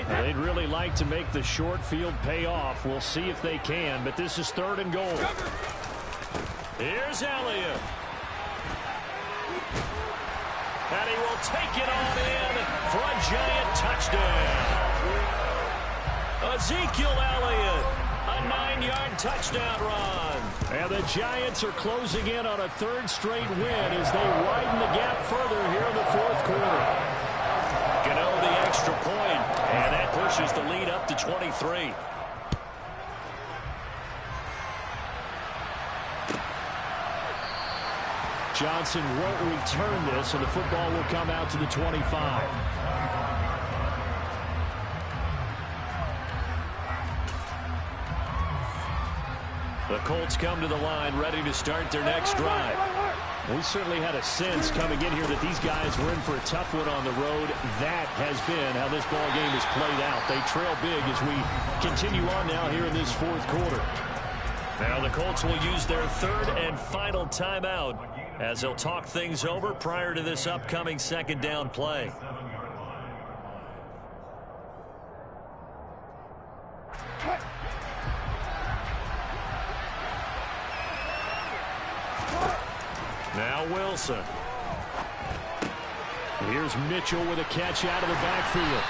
D: They'd really like to make the short field pay off. We'll see if they can, but this is 3rd and goal.
A: Here's Elliott. And he will take it on in for a giant touchdown. Ezekiel Elliott, a 9-yard touchdown run.
D: And the Giants are closing in on a 3rd straight win as they widen the gap further here in the 4th quarter.
A: Gano the extra point, and that pushes the lead up to 23.
D: Johnson won't return this, and the football will come out to the 25.
A: The Colts come to the line ready to start their next drive.
D: We certainly had a sense coming in here that these guys were in for a tough one on the road. That has been how this ball game is played out. They trail big as we continue on now here in this 4th quarter.
A: Now the Colts will use their 3rd and final timeout as they'll talk things over prior to this upcoming 2nd down play. Now Wilson.
D: Here's Mitchell with a catch out of the backfield.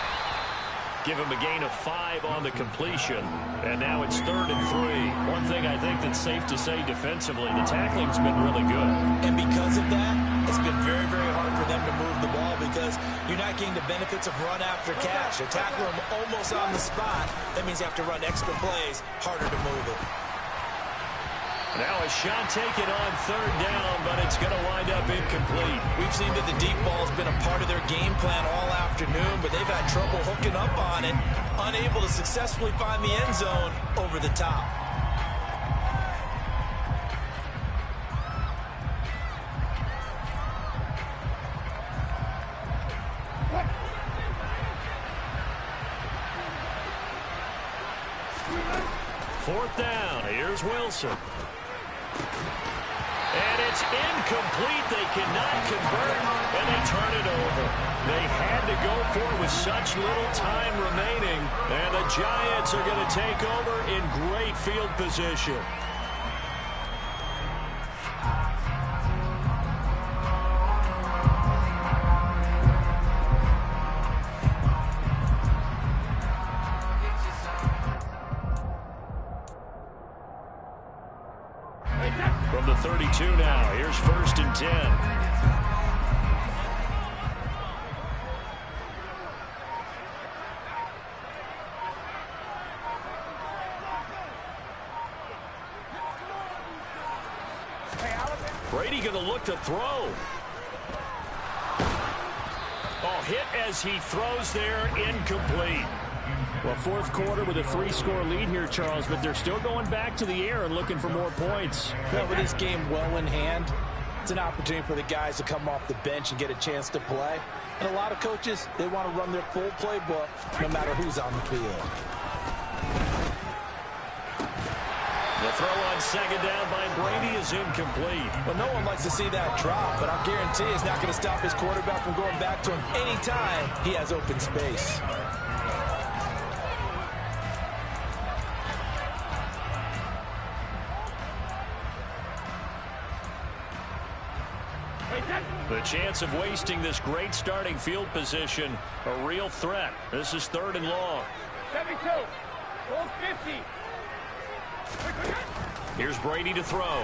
A: Give him a gain of 5 on the completion. And now it's 3rd and 3. One thing I think that's safe to say defensively, the tackling's been really good.
B: And because of that, it's been very, very hard for them to move the ball because you're not getting the benefits of run after catch. You tackle them almost on the spot. That means you have to run extra plays, harder to move it.
A: Now a shot taken on 3rd down, but it's going to wind up incomplete.
B: We've seen that the deep ball's been a part of their game plan all afternoon, but they've had trouble hooking up on it, unable to successfully find the end zone over the top.
A: Fourth down. Here's Wilson. And it's incomplete. They cannot convert, and they turn it over. They had to go for it with such little time remaining, and the Giants are going to take over in great field position. From the 32 now, here's 1st and 10. Brady going to look to throw. Oh, hit as he throws there, incomplete.
D: Well, 4th quarter with a 3-score lead here, Charles, but they're still going back to the air and looking for more points.
B: Well, with this game well in hand, it's an opportunity for the guys to come off the bench and get a chance to play. And a lot of coaches, they want to run their full playbook no matter who's on the field.
A: The throw on 2nd down by Brady is incomplete.
B: Well, no one likes to see that drop, but I'll guarantee it's not going to stop his quarterback from going back to him anytime he has open space.
A: The chance of wasting this great starting field position, a real threat. This is 3rd and long.
C: 72. Goal 50.
A: Here's Brady to throw.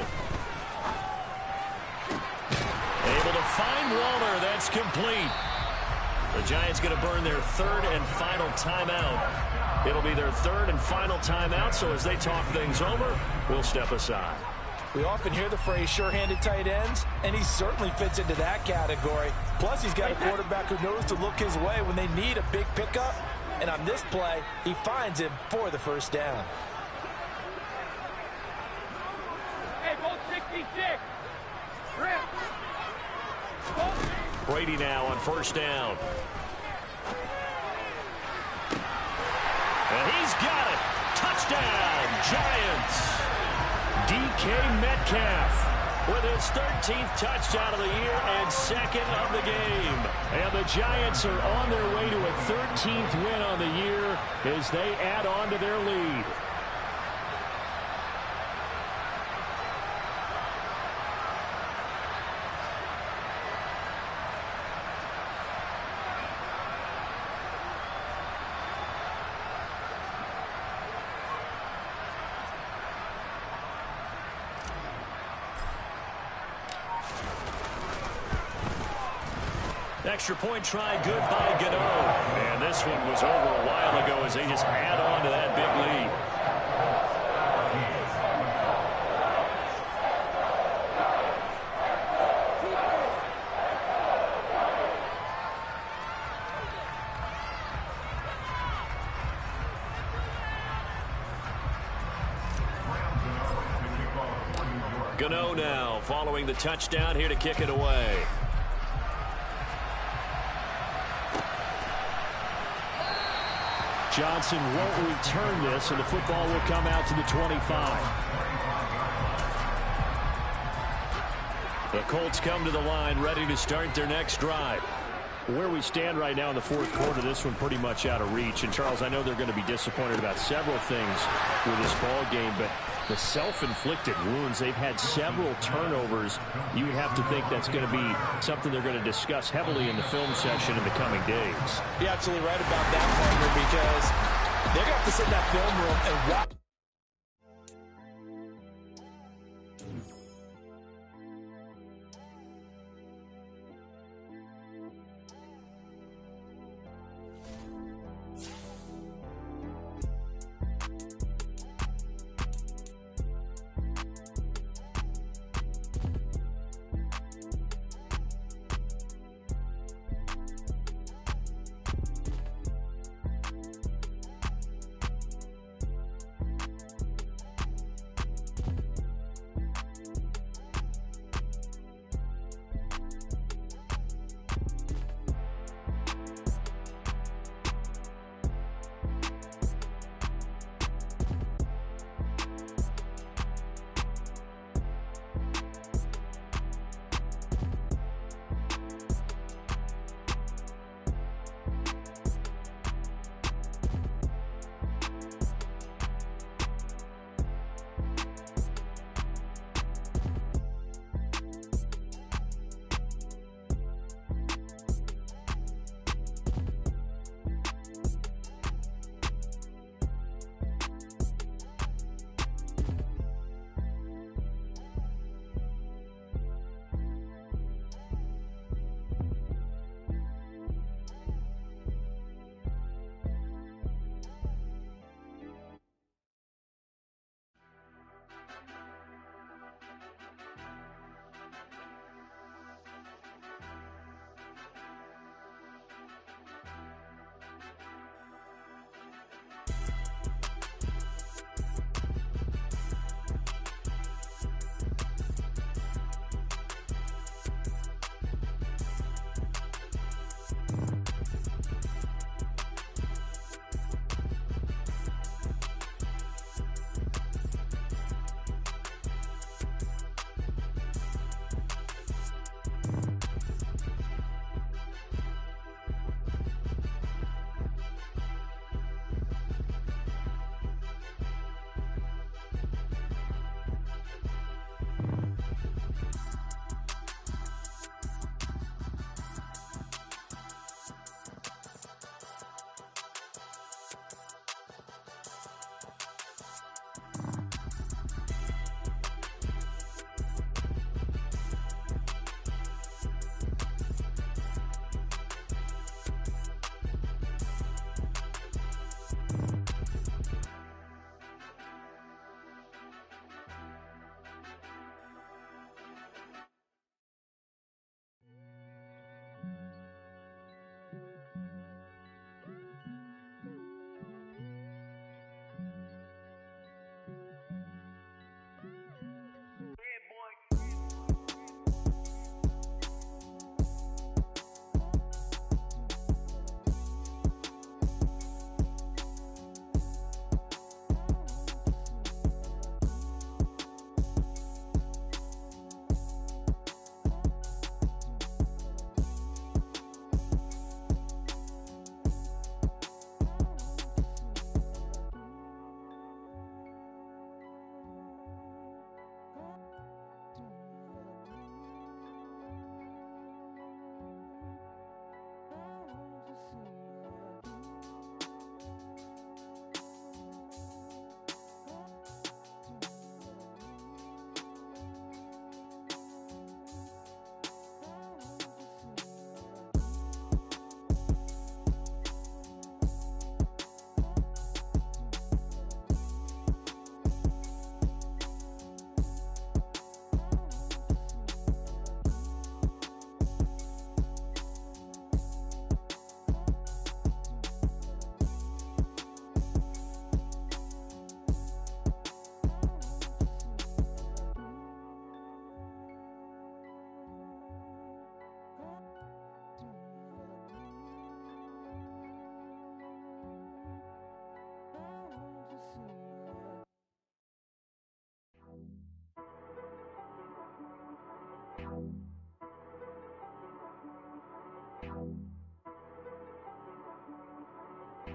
A: Able to find Waller. That's complete. The Giants going to burn their 3rd and final timeout. It'll be their 3rd and final timeout, so as they talk things over, we'll step aside.
B: We often hear the phrase sure-handed tight ends, and he certainly fits into that category. Plus, he's got a quarterback who knows to look his way when they need a big pickup, And on this play, he finds him for the first down.
C: Hey, both 66. Rip.
A: Brady now on first down. And he's got it. Touchdown, Giants. DK Metcalf with his 13th touchdown of the year and second of the game. And the Giants are on their way to a 13th win on the year as they add on to their lead. Extra point try, good by Gano. And this one was over a while ago as they just add on to that big lead. Gano now following the touchdown here to kick it away. Johnson won't return this, and the football will come out to the 25. The Colts come to the line, ready to start their next drive. Where we stand right now in the fourth quarter, this one pretty much out of reach. And, Charles, I know they're going to be disappointed about several things with this ball game, but the self-inflicted wounds, they've had several turnovers. You would have to think that's going to be something they're going to discuss heavily in the film session in the coming days.
B: You're absolutely right about that, partner, because they're going to have to sit in that film room and watch.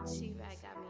E: She-Rag got me.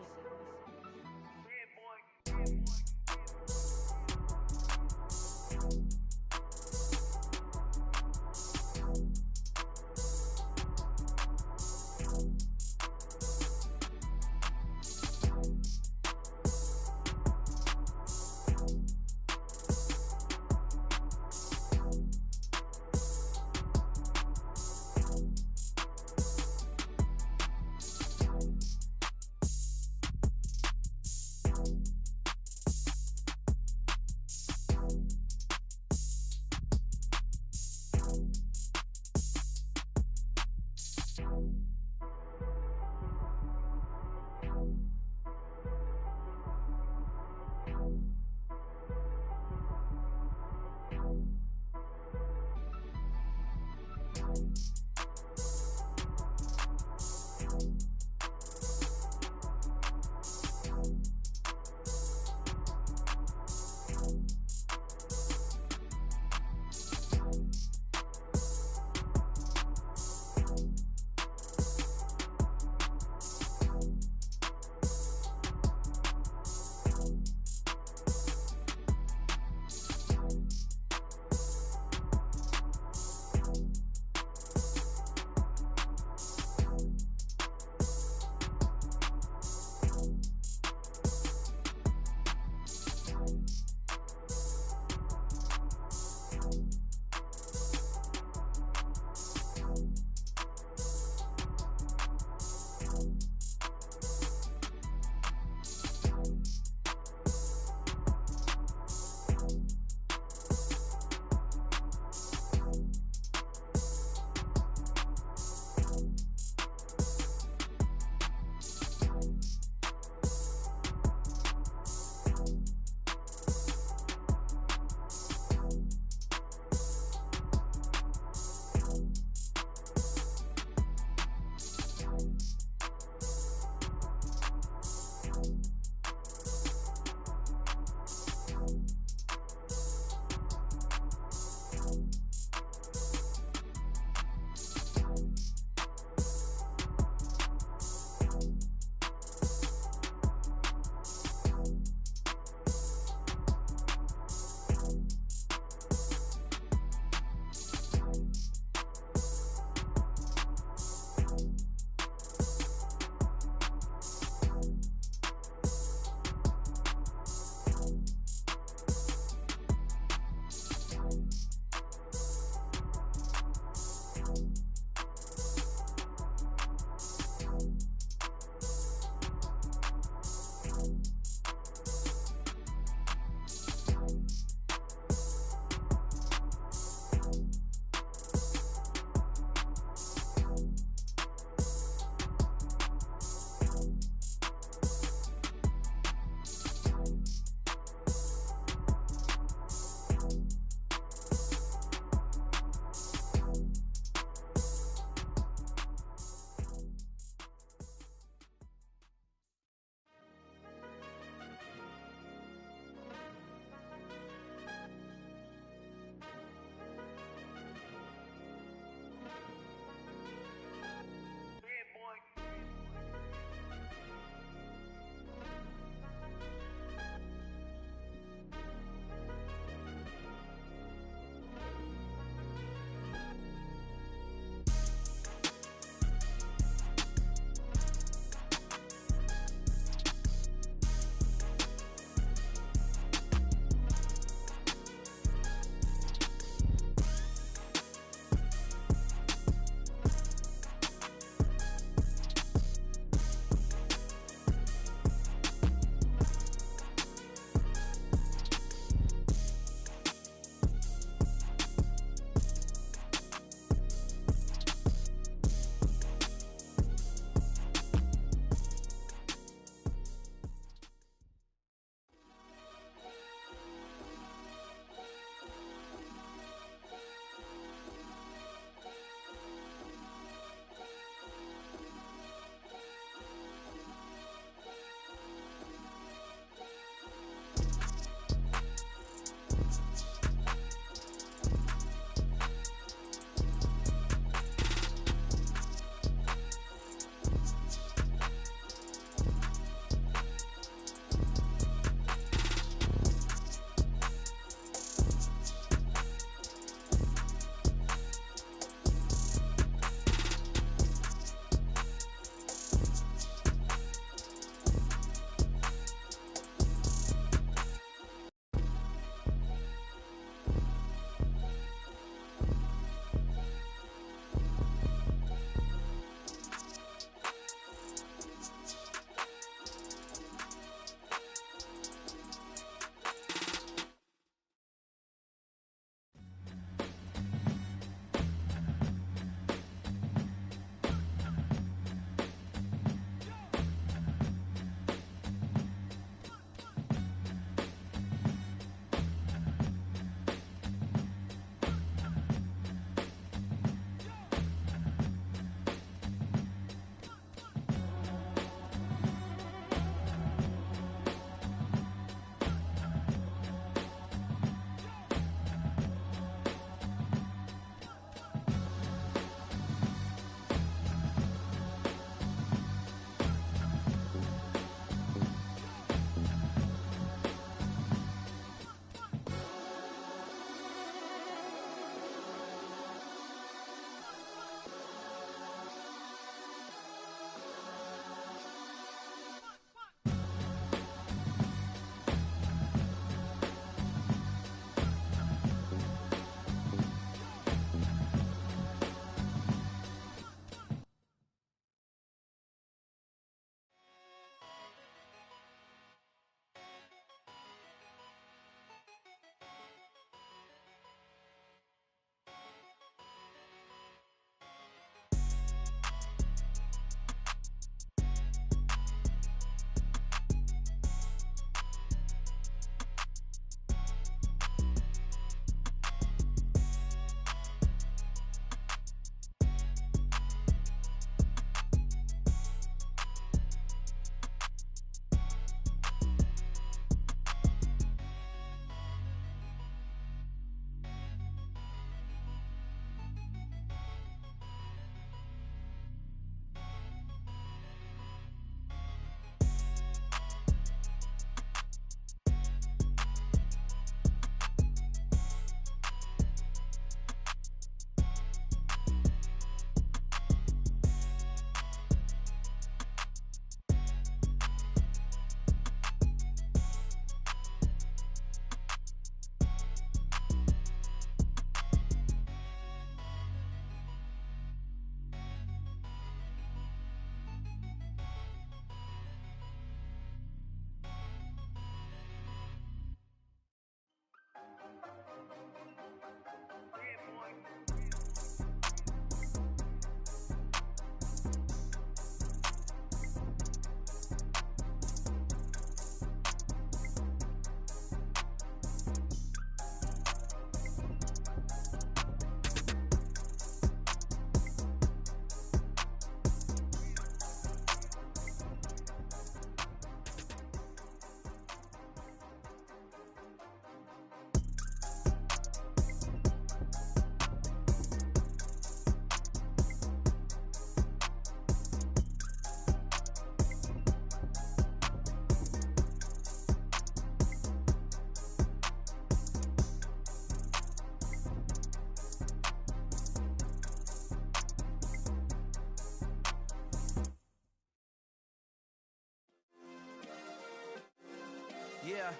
E: Yeah.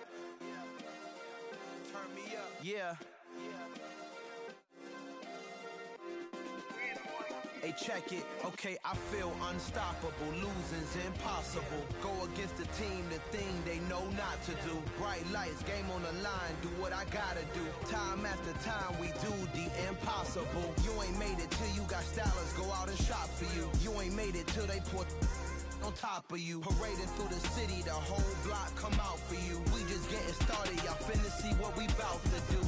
E: Turn me up. Yeah. Hey, check it. Okay, I feel unstoppable. Losing's impossible. Go against the team, the thing they know not to do. Bright lights, game on the line, do what I gotta do. Time after time, we do the impossible. You ain't made it till you got stylers go out and shop for you. You ain't made it till they put on top of you. Parading through the city, the whole block come out for you. We just getting started, y'all finna see what we bout to do.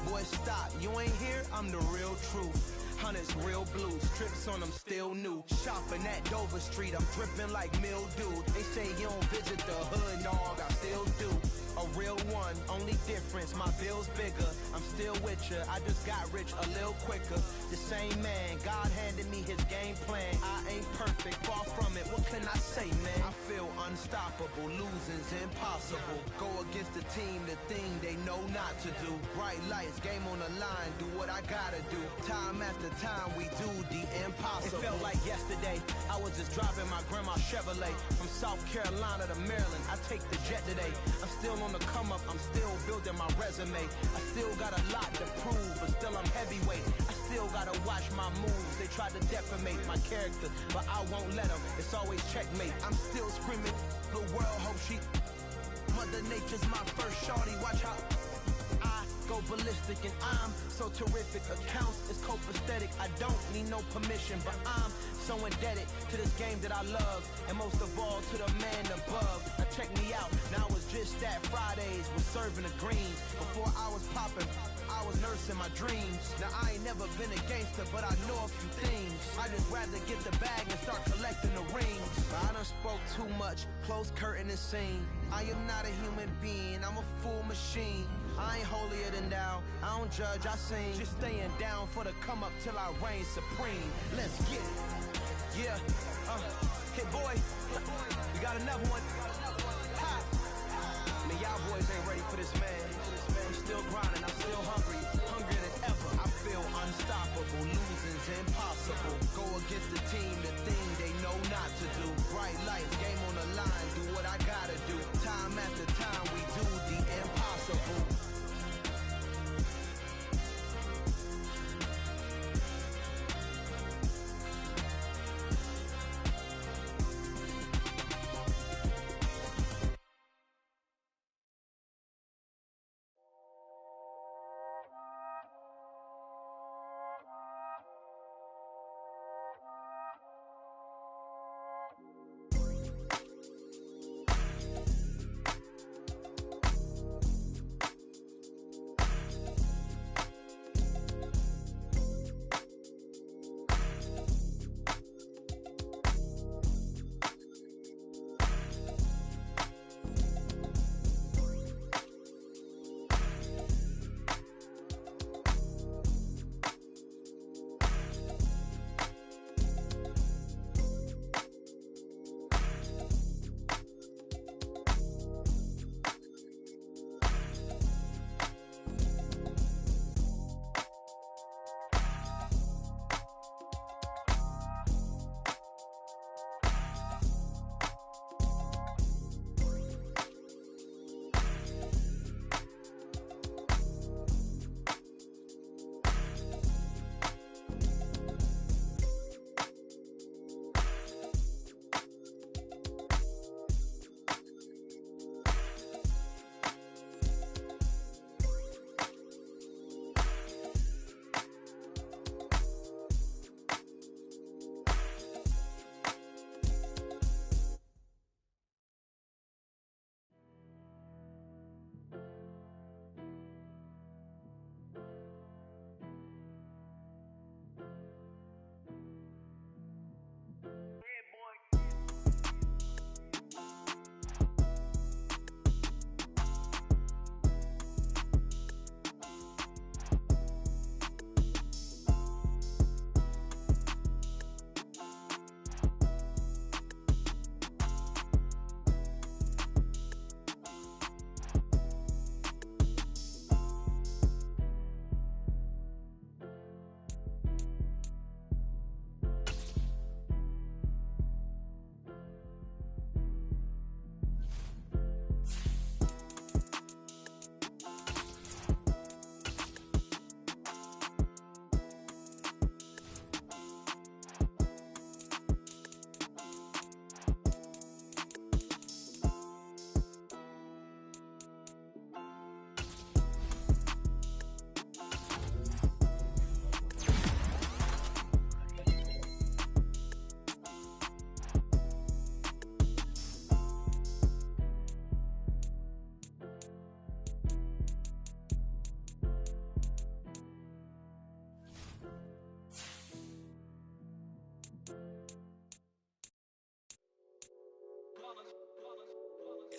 E: Boy, stop, you ain't here, I'm the real truth. Hunters, real blues, strips on them still new. Shopping at Dover Street, I'm dripping like mildew. They say you don't visit the hood, dog, I still do. A real one, only difference, my bill's bigger. I'm still with ya, I just got rich a little quicker. The same man, God handed me his game plan. I ain't perfect, far from it, what can I say, man? I feel unstoppable, losing's impossible. Go against the team, the thing they know not to do. Bright lights, game on the line, do what I gotta do. Time after time, we do the impossible. It felt like yesterday, I was just driving my grandma's Chevrolet. From South Carolina to Maryland, I take the jet today. I'm still on the come up, I'm still building my resume. I still got a lot to prove, but still I'm heavyweight. I still gotta watch my moves. They tried to defamate my character, but I won't let them. It's always checkmate. I'm still screaming, the world hope she. Mother Nature's my first shorty, watch how I go ballistic, and I'm so terrific. Accounts is copacetic. I don't need no permission, but I'm so indebted to this game that I love, and most of all to the man above. Now check me out, now it's just that Fridays was serving the greens. Before I was popping, I was nursing my dreams. Now I ain't never been a gangster, but I know a few things. I just rather get the bag and start collecting the rings. But I done spoke too much, close curtain and scene. I am not a human being, I'm a full machine. I ain't holier than thou, I don't judge, I sing. Just staying down for the come up till I reign supreme. Let's get it. Yeah, hit boy, we got another one. Ha! Man, y'all boys ain't ready for this, man. I'm still grinding, I'm still hungry, hungrier than ever. I feel unstoppable, losing's impossible. Go against the team, the thing they know not to do. Bright lights, game on the line, do what I gotta do. Time after time, we do the impossible.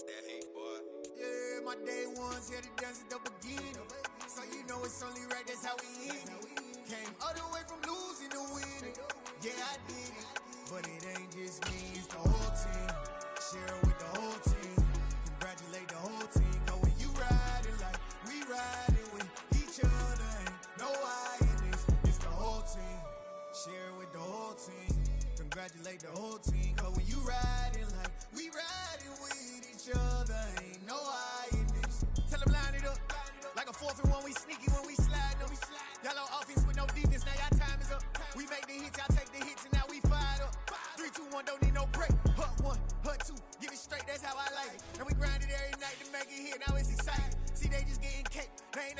E: that hate, boy. Yeah, my day ones here to dance at the beginning. So you know it's only right, that's how we end it. Came all the way from losing to winning. Yeah, I did it. But it ain't just me, it's the whole team. Share it with the whole team. Congratulate the whole team. Cause when you riding like we riding with each other, ain't no I in this. It's the whole team. Share it with the whole team. Congratulate the whole team. Cause when you riding like we riding with each other, ain't no I in this. Tell them line it up. Like a 4th and 1, we sneaky when we slide them. Y'all on offense with no defense, now y'all time is up. We make the hits, y'all take the hits, and now we fired up. 3, 2, 1, don't need no break. Hut 1, hut 2, give it straight, that's how I like it. And we grind it every night to make it hit, now it's exciting. See, they just getting cake, they ain't